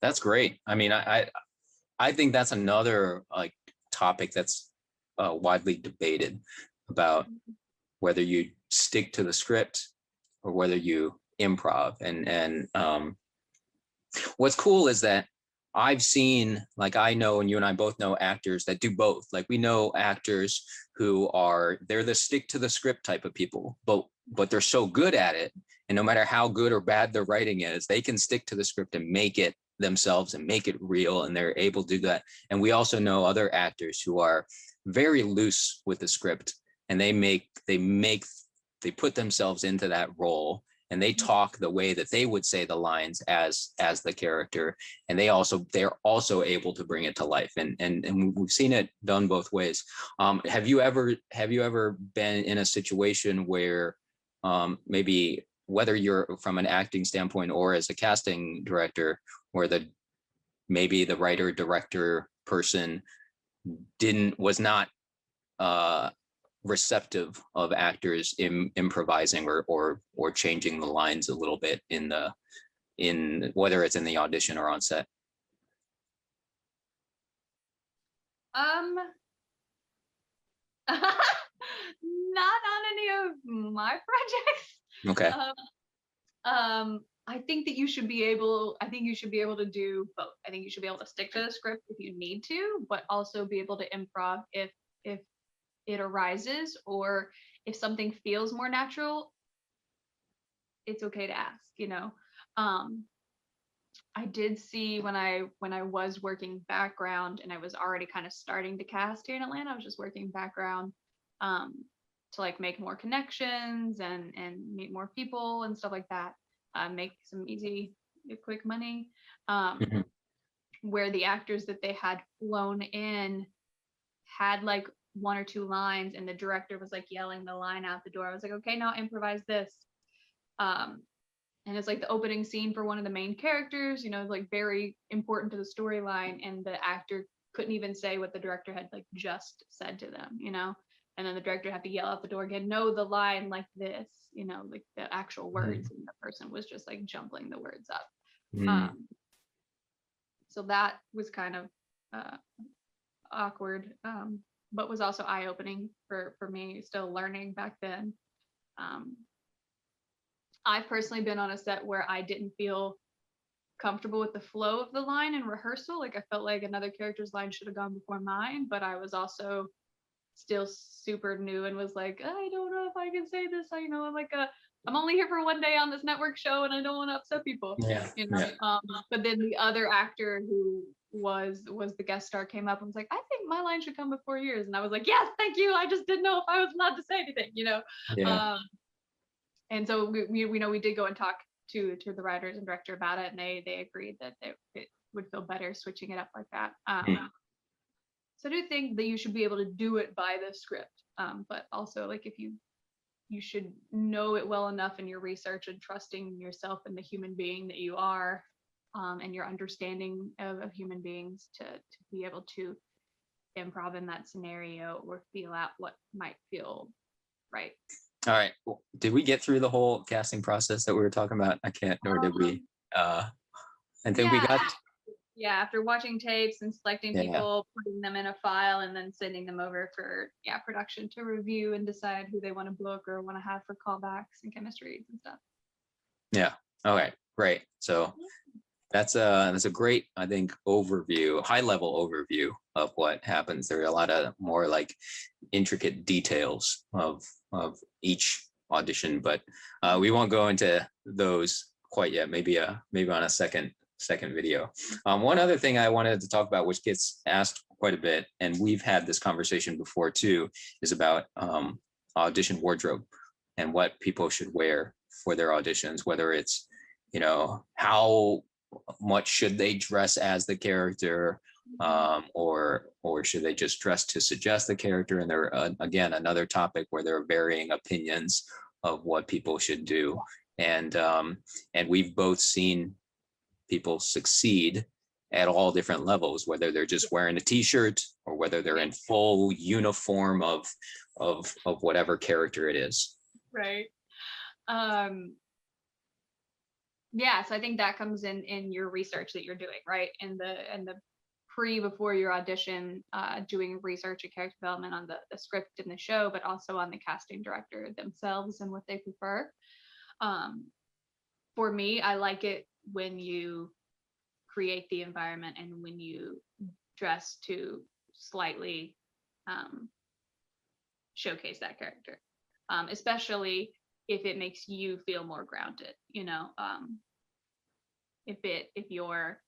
That's great. I mean, I think that's another like topic that's widely debated about whether you stick to the script or whether you improv. And what's cool is that I've seen, like, I know, and you and I both know actors that do both. Like, we know actors who they're the stick to the script type of people, but they're so good at it. And no matter how good or bad their writing is, they can stick to the script and make it themselves and make it real. And they're able to do that. And we also know other actors who are very loose with the script, and they put themselves into that role, and they talk the way that they would say the lines as the character, and they're also able to bring it to life, and we've seen it done both ways. Have you ever been in a situation where maybe, whether you're from an acting standpoint or as a casting director, where maybe the writer director person was not receptive of actors improvising or changing the lines a little bit in whether it's in the audition or on set? Not on any of my projects. Okay. I think you should be able to do both. I think you should be able to stick to the script if you need to, but also be able to improv if it arises, or if something feels more natural, it's okay to ask, you know. I did see when I was working background, and I was already kind of starting to cast here in Atlanta, I was just working background to like make more connections and meet more people and stuff like that, make some easy, quick money, where the actors that they had flown in had like 1 or 2 lines, and the director was like yelling the line out the door. I was like, okay, now improvise this. And it's like the opening scene for one of the main characters, you know, like very important to the storyline, and the actor couldn't even say what the director had like just said to them, you know. And then the director had to yell out the door again, no, the line like this, you know, like the actual words, and the person was just like jumbling the words up. So that was kind of awkward, but was also eye-opening for me, still learning back then. I've personally been on a set where I didn't feel comfortable with the flow of the line in rehearsal. Like, I felt like another character's line should have gone before mine, but I was also still super new and was like, I don't know if I can say this. You know, I'm only here for 1 day on this network show, and I don't want to upset people. Yeah. You know. Yeah. But then the other actor who was the guest star came up and was like, I think my line should come before yours. And I was like, yes, thank you. I just didn't know if I was allowed to say anything, you know. Yeah. And so we did go and talk to the writers and director about it, and they agreed that it would feel better switching it up like that. So I do think that you should be able to do it by the script, but also like if you should know it well enough in your research and trusting yourself and the human being that you are, and your understanding of human beings to be able to improv in that scenario or feel out what might feel right. All right. Did we get through the whole casting process that we were talking about? I can't, or did we? I think we got. Yeah, after watching tapes and selecting people, putting them in a file, and then sending them over for production to review and decide who they want to book or want to have for callbacks and chemistries and stuff. Yeah. All right. Great. So that's a great, I think, high level overview of what happens. There are a lot of more like intricate details of each audition, but we won't go into those quite yet. Maybe on a second video. One other thing I wanted to talk about, which gets asked quite a bit, and we've had this conversation before too, is about audition wardrobe and what people should wear for their auditions, whether it's, you know, how much should they dress as the character, or should they just dress to suggest the character? And there, again, another topic where there are varying opinions of what people should do. And we've both seen people succeed at all different levels, whether they're just wearing a t-shirt or whether they're in full uniform of whatever character it is. Right. Yeah, so I think that comes in your research that you're doing, right? In the before your audition, doing research and character development on the script and the show, but also on the casting director themselves and what they prefer. For me, I like it when you create the environment and when you dress to slightly showcase that character, especially if it makes you feel more grounded, you know. If you're,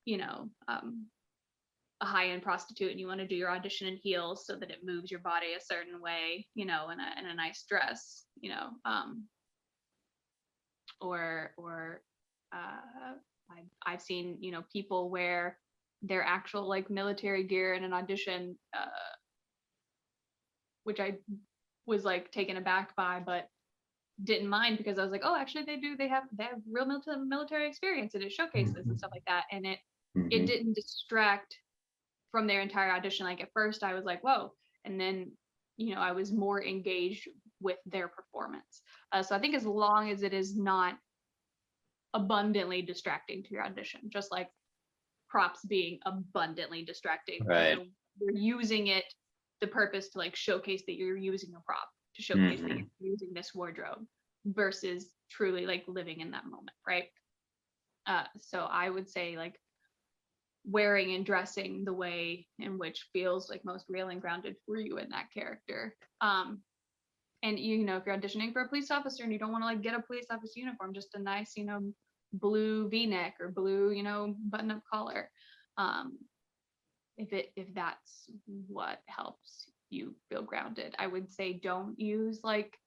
you know, a high-end prostitute and you want to do your audition in heels so that it moves your body a certain way, you know, in a nice dress, you know, I've seen, you know, people wear their actual like military gear in an audition, which I was like taken aback by, but didn't mind because I was like, oh, actually they have real military experience and it showcases and stuff like that. And it didn't distract from their entire audition. Like at first I was like, whoa. And then, you know, I was more engaged with their performance. So I think as long as it is not abundantly distracting to your audition, just like props being abundantly distracting, right? You're using it, the purpose to like showcase that you're using a prop, to showcase that you're using this wardrobe versus truly like living in that moment, right? So I would say like wearing and dressing the way in which feels like most real and grounded for you in that character. And you know, if you're auditioning for a police officer and you don't want to like get a police officer uniform, just a nice, you know, blue V-neck or blue, you know, button-up collar. If that's what helps you feel grounded, I would say don't use like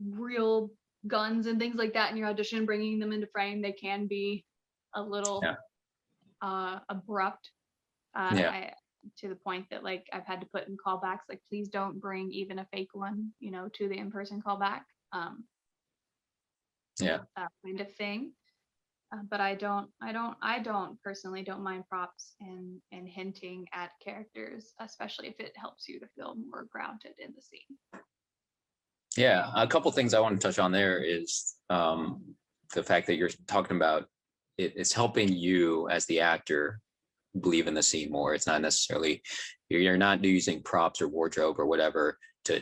real guns and things like that in your audition, bringing them into frame. They can be a little abrupt. To the point that like I've had to put in callbacks, like please don't bring even a fake one, you know, to the in-person callback. Kind of thing. But I don't personally don't mind props and hinting at characters, especially if it helps you to feel more grounded in the scene. Yeah, a couple things I want to touch on there is the fact that you're talking about it's helping you as the actor believe in the scene more. It's not necessarily, you're not using props or wardrobe or whatever to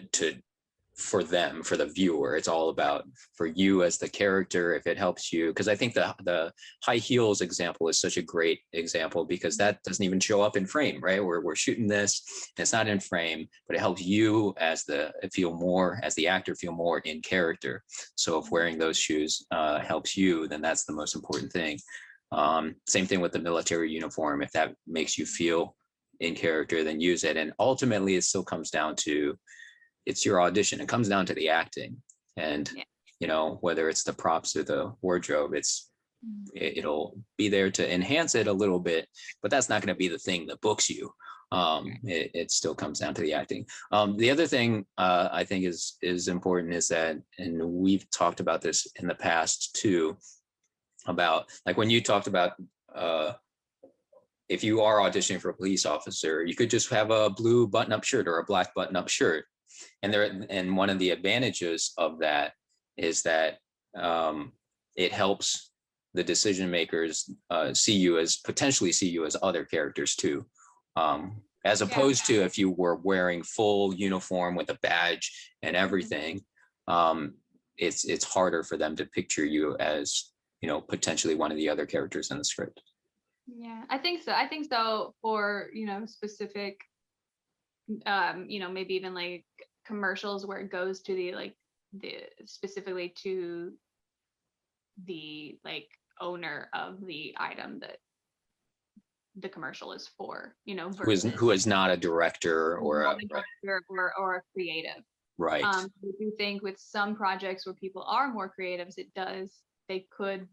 for them, for the viewer. It's all about for you as the character, if it helps you. Because I think the high heels example is such a great example because that doesn't even show up in frame, right? We're shooting this and it's not in frame, but it helps you as the actor feel more in character. So if wearing those shoes helps you, then that's the most important thing. Same thing with the military uniform. If that makes you feel in character, then use it. And ultimately it still comes down to, it's your audition. It comes down to the acting, and you know, whether it's the props or the wardrobe, it'll be there to enhance it a little bit, but that's not going to be the thing that books you. It still comes down to the acting. The other thing I think is important is that, and we've talked about this in the past too, about like when you talked about if you are auditioning for a police officer, you could just have a blue button-up shirt or a black button-up shirt. And one of the advantages of that is that it helps the decision makers potentially see you as other characters too, as opposed to if you were wearing full uniform with a badge and everything. It's harder for them to picture you as, you know, potentially one of the other characters in the script. Yeah, I think so for, you know, specific you know, maybe even like commercials where it goes to the specifically to the like owner of the item that the commercial is for, you know, who is not a director or a creative. Right. I do think with some projects where people are more creatives, they could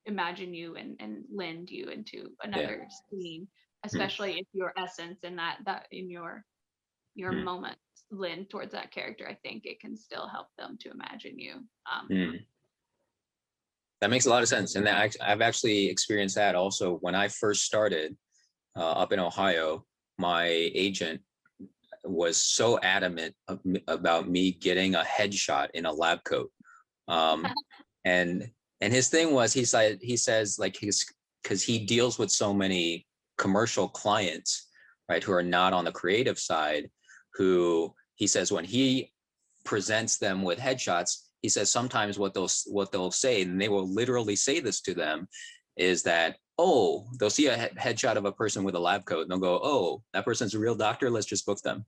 imagine you and lend you into another scene, especially if your essence and that in your moment lend towards that character. I think it can still help them to imagine you. That makes a lot of sense. And I've actually experienced that also. When I first started up in Ohio, my agent was so adamant about me getting a headshot in a lab coat. And his thing was, he says like because he deals with so many commercial clients, right, who are not on the creative side, who he says when he presents them with headshots, he says sometimes what they'll say, and they will literally say this to them, is that, oh, they'll see a headshot of a person with a lab coat and they'll go, oh, that person's a real doctor, let's just book them.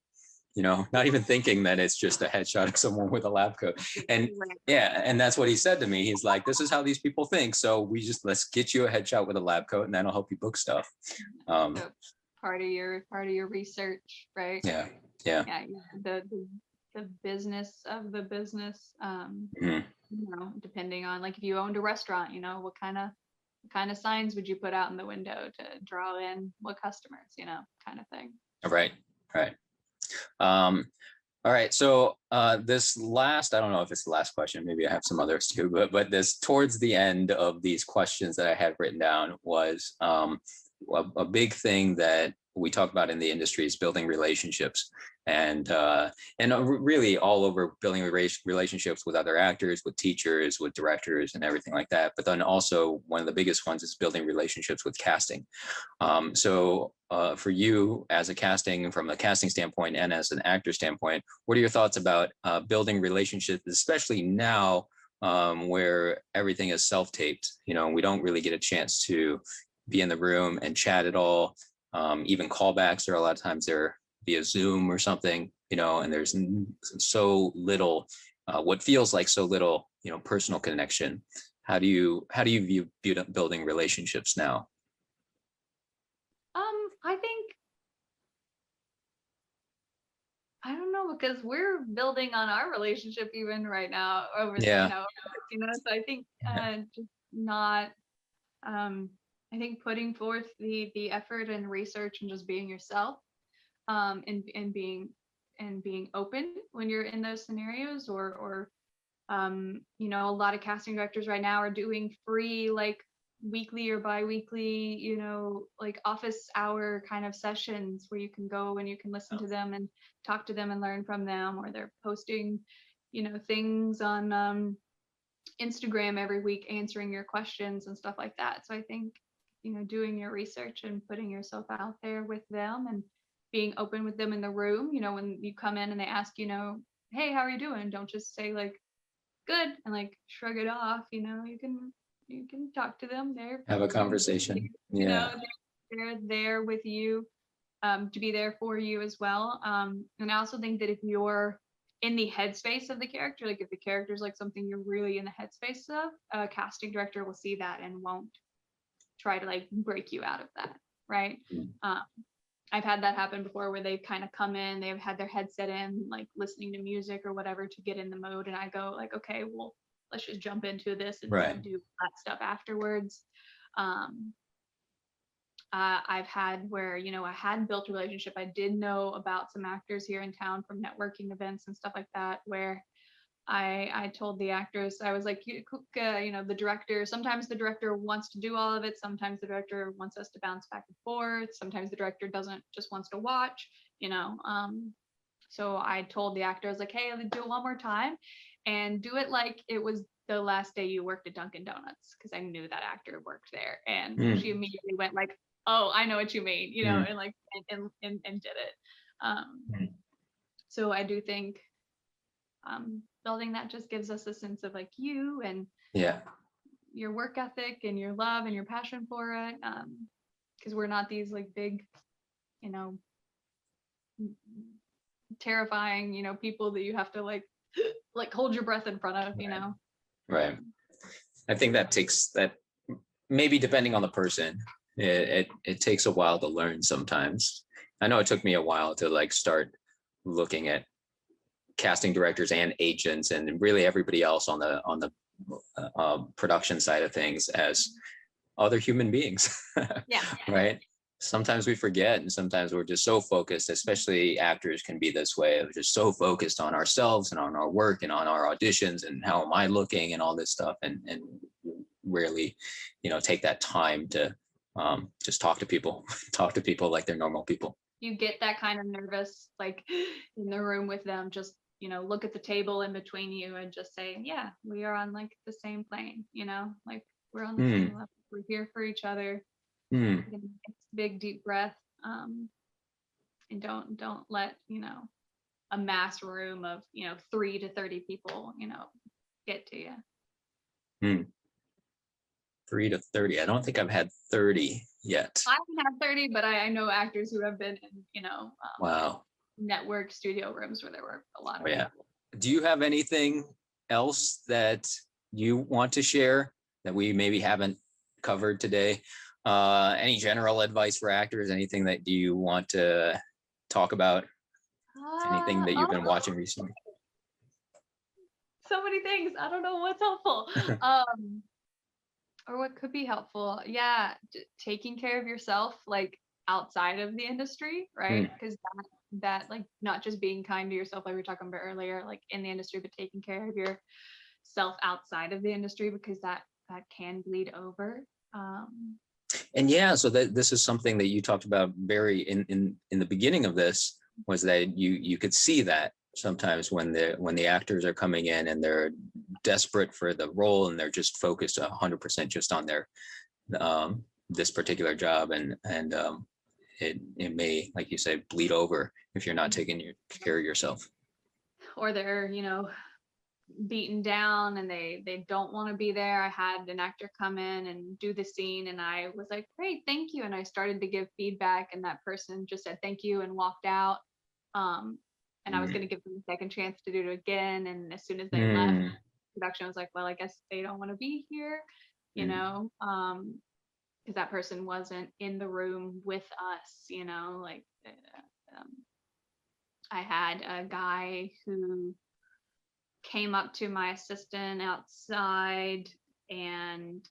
You know, not even thinking that it's just a headshot of someone with a lab coat. And yeah, and that's what he said to me. He's like, this is how these people think. So let's get you a headshot with a lab coat, and that'll help you book stuff. So part of your research, right? Yeah. The business of the business. You know, depending on, like, if you owned a restaurant, you know, what kind of signs would you put out in the window to draw in what customers, you know, kind of thing. Right. All right. So this last, I don't know if it's the last question, maybe I have some others too, but this towards the end of these questions that I had written down was a big thing that we talk about in the industry is building relationships, and really all over building relationships with other actors, with teachers, with directors, and everything like that. But then also one of the biggest ones is building relationships with casting. So for you as from a casting standpoint and as an actor standpoint, what are your thoughts about building relationships, especially now where everything is self-taped? You know, we don't really get a chance to be in the room and chat at all. Even callbacks are a lot of times they're via Zoom or something, you know, and there's so little, what feels like so little, you know, personal connection. How do you view building relationships now? I think, I don't know, because we're building on our relationship even right now over you know, so I think just not I think putting forth the effort and research and just being yourself, and being open when you're in those scenarios, or you know, a lot of casting directors right now are doing free, like, weekly or bi-weekly, you know, like office hour kind of sessions where you can go and you can listen to them and talk to them and learn from them, or they're posting, you know, things on Instagram every week answering your questions and stuff like that. So I think, you know, doing your research and putting yourself out there with them and being open with them in the room, you know, when you come in and they ask, you know, hey, how are you doing? Don't just say like, good, and like shrug it off. You know, you can talk to them. Have a conversation. You know, they're there with you, to be there for you as well. And I also think that if you're in the headspace of the character, like if the character is like something you're really in the headspace of, a casting director will see that and won't try to like break you out of that, right? I've had that happen before where they've kind of come in, they've had their headset in, like listening to music or whatever to get in the mode, and I go like, okay, well, let's just jump into this and do that stuff afterwards. I've had where, you know, I had built a relationship. I did know about some actors here in town from networking events and stuff like that, where I told the actors, I was like, you know, the director, sometimes the director wants to do all of it. Sometimes the director wants us to bounce back and forth. Sometimes the director just wants to watch, you know. So I told the actor, I was like, hey, let's do it one more time and do it like it was the last day you worked at Dunkin' Donuts, because I knew that actor worked there. And she immediately went like, oh, I know what you mean, you know, and like, and did it. So I do think building that just gives us a sense of like you and your work ethic and your love and your passion for it, because we're not these like big, you know, terrifying, you know, people that you have to like hold your breath in front of, you know. Right. I think that takes that, maybe depending on the person, it takes a while to learn sometimes. I know it took me a while to like start looking at casting directors and agents and really everybody else on the production side of things as other human beings. Yeah. Right? Sometimes we forget, and sometimes we're just so focused, especially actors can be this way, of just so focused on ourselves and on our work and on our auditions and how am I looking and all this stuff, and rarely, take that time to just talk to people, talk to people like they're normal people. You get that kind of nervous, like in the room with them, just, look at the table in between you and just say, yeah, we are on like the same plane, like we're on the same level. We're here for each other. Hmm. Take a big deep breath, and don't let, a mass room of, 3 to 30 people, get to you. Hmm. 3 to 30. I don't think I've had 30 yet. I haven't had 30, but I know actors who have been in, Wow. network studio rooms where there were a lot of Oh, yeah. people. Do you have anything else that you want to share that we maybe haven't covered today? Any general advice for actors? Anything that you want to talk about? Anything that you've been watching recently? So many things. I don't know what's helpful. Or what could be helpful. Yeah, taking care of yourself, like outside of the industry, right? Because that like not just being kind to yourself, like we were talking about earlier, like in the industry, but taking care of yourself outside of the industry, because that can bleed over. And yeah, so this is something that you talked about very in the beginning of this, was that you could see that sometimes when the actors are coming in and they're desperate for the role and they're just focused 100% just on their this particular job, and it may, like you say, bleed over if you're not taking care of yourself. Or they're, beaten down and they don't want to be there. I had an actor come in and do the scene and I was like, great, thank you. And I started to give feedback and that person just said thank you and walked out. And I was going to give them a second chance to do it again. And as soon as they left, production was like, well, I guess they don't want to be here, because that person wasn't in the room with us, like I had a guy who came up to my assistant outside and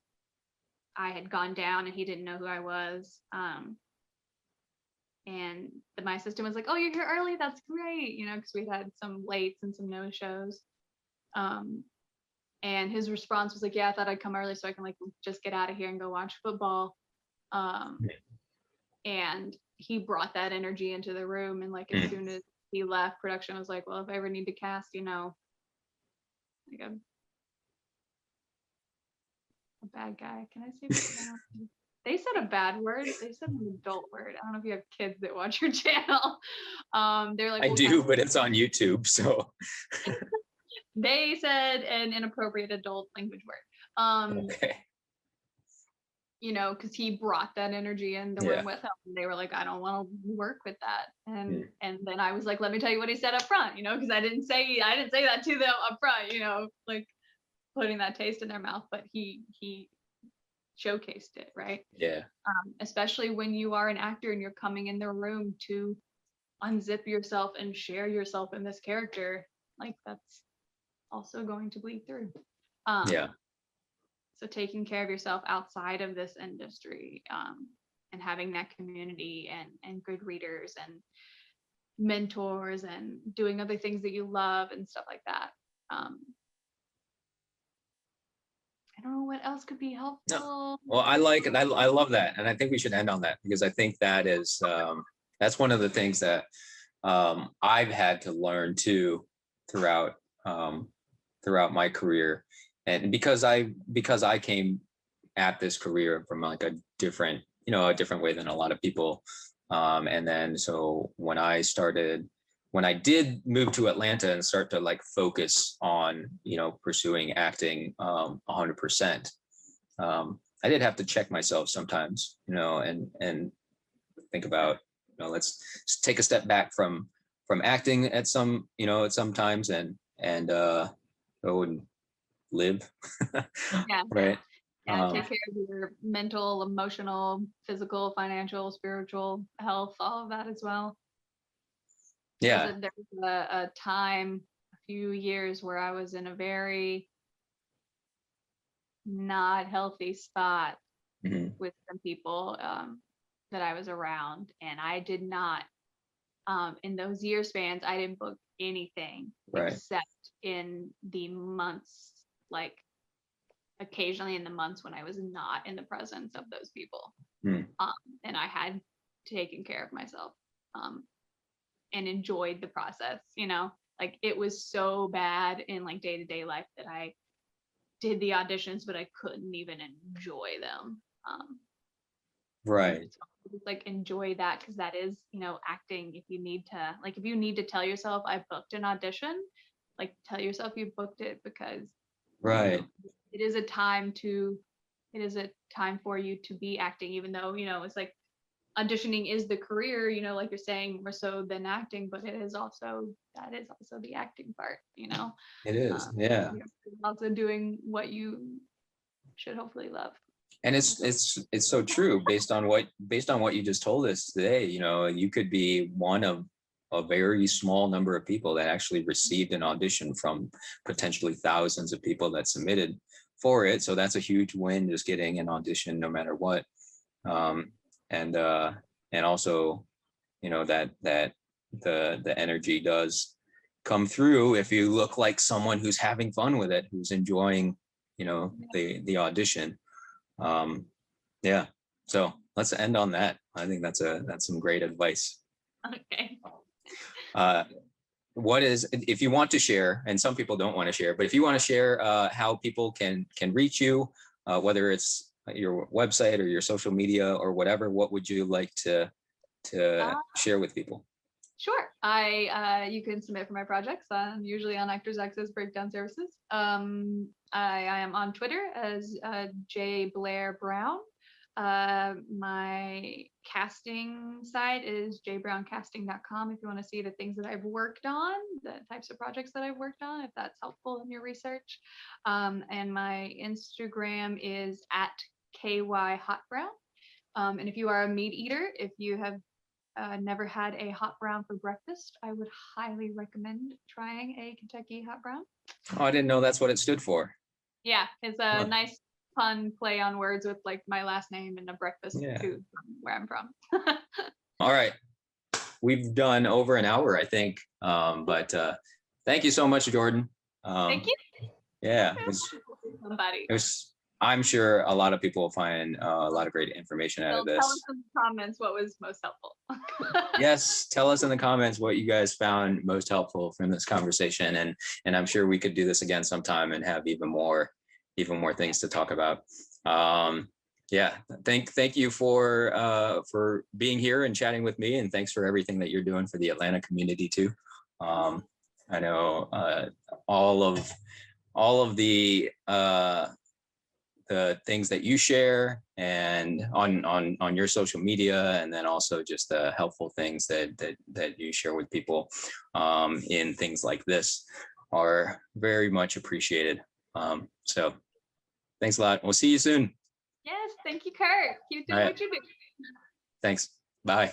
I had gone down and he didn't know who I was. And my assistant was like, oh, you're here early, that's great, because we had some lates and some no-shows. And his response was like, yeah, I thought I'd come early so I can like just get out of here and go watch football. And he brought that energy into the room, and like as soon as he left, production was like, well, if I ever need to cast, like a bad guy. Can I say bad guy? They said a bad word. They said an adult word. I don't know if you have kids that watch your channel. They're like, I do, but it's on YouTube, so. They said an inappropriate adult language word. Okay. Because he brought that energy in the room with him. And they were like, I don't want to work with that. And then I was like, let me tell you what he said up front, because I didn't say that to them up front, like putting that taste in their mouth, but he showcased it, right? Yeah. Especially when you are an actor and you're coming in the room to unzip yourself and share yourself in this character, like that's also going to bleed through. So taking care of yourself outside of this industry, and having that community and good readers and mentors and doing other things that you love and stuff like that. I don't know what else could be helpful. No. Well, I like it. I love that. And I think we should end on that, because I think that is, that's one of the things that I've had to learn too throughout my career. And because I came at this career from like a different way than a lot of people. And then, so when I did move to Atlanta and start to like focus on, pursuing acting 100%, I did have to check myself sometimes, and think about, let's take a step back from acting at some times and go and live. Yeah. Right. Take care of your mental, emotional, physical, financial, spiritual health, all of that as well. Yeah. There was a time, a few years, where I was in a very not healthy spot Mhm. with some people that I was around, and I did not in those year spans, I didn't book anything Right. except in the months, like occasionally in the months when I was not in the presence of those people. Hmm. And I had taken care of myself and enjoyed the process, like it was so bad in like day-to-day life that I did the auditions, but I couldn't even enjoy them. Right. So just like enjoy that, because that is, acting. If you need to tell yourself I booked an audition, like tell yourself you booked it, because Right. it is a time for you to be acting, even though, it's like auditioning is the career, like you're saying, more so than acting, but that is also the acting part, It is. Yeah. you're also doing what you should hopefully love. And it's so true based on what you just told us today. You could be one of a very small number of people that actually received an audition from potentially thousands of people that submitted for it. So that's a huge win, just getting an audition no matter what. Um, and also, that the energy does come through if you look like someone who's having fun with it, who's enjoying, the audition. Yeah, so let's end on that. I think that's some great advice. Okay. What is, if you want to share, and some people don't want to share, but if you want to share how people can reach you, whether it's your website or your social media or whatever, what would you like to share with people? Sure. You can submit for my projects. I'm usually on Actors Access Breakdown Services. I am on Twitter as J Blair Brown. My casting site is jbrowncasting.com if you want to see the things that I've worked on, the types of projects that I've worked on, if that's helpful in your research. And my Instagram is at KYHotBrown. And if you are a meat eater, if you have never had a hot brown for breakfast, I would highly recommend trying a Kentucky hot brown. Oh, I didn't know that's what it stood for. Yeah, it's a nice fun play on words with like my last name and a breakfast food from where I'm from. All right, we've done over an hour, I think, but thank you so much, Jordan. Thank you. Yeah, Somebody. I'm sure a lot of people will find a lot of great information out of this. Tell us in the comments what was most helpful. Yes, tell us in the comments what you guys found most helpful from this conversation, and I'm sure we could do this again sometime and have even more things to talk about. Yeah, thank you for being here and chatting with me, and thanks for everything that you're doing for the Atlanta community too. I know all of the things that you share and on your social media, and then also just the helpful things that you share with people in things like this are very much appreciated. So thanks a lot. We'll see you soon. Yes, thank you, Kurt. Keep doing what you do. Thanks. Bye.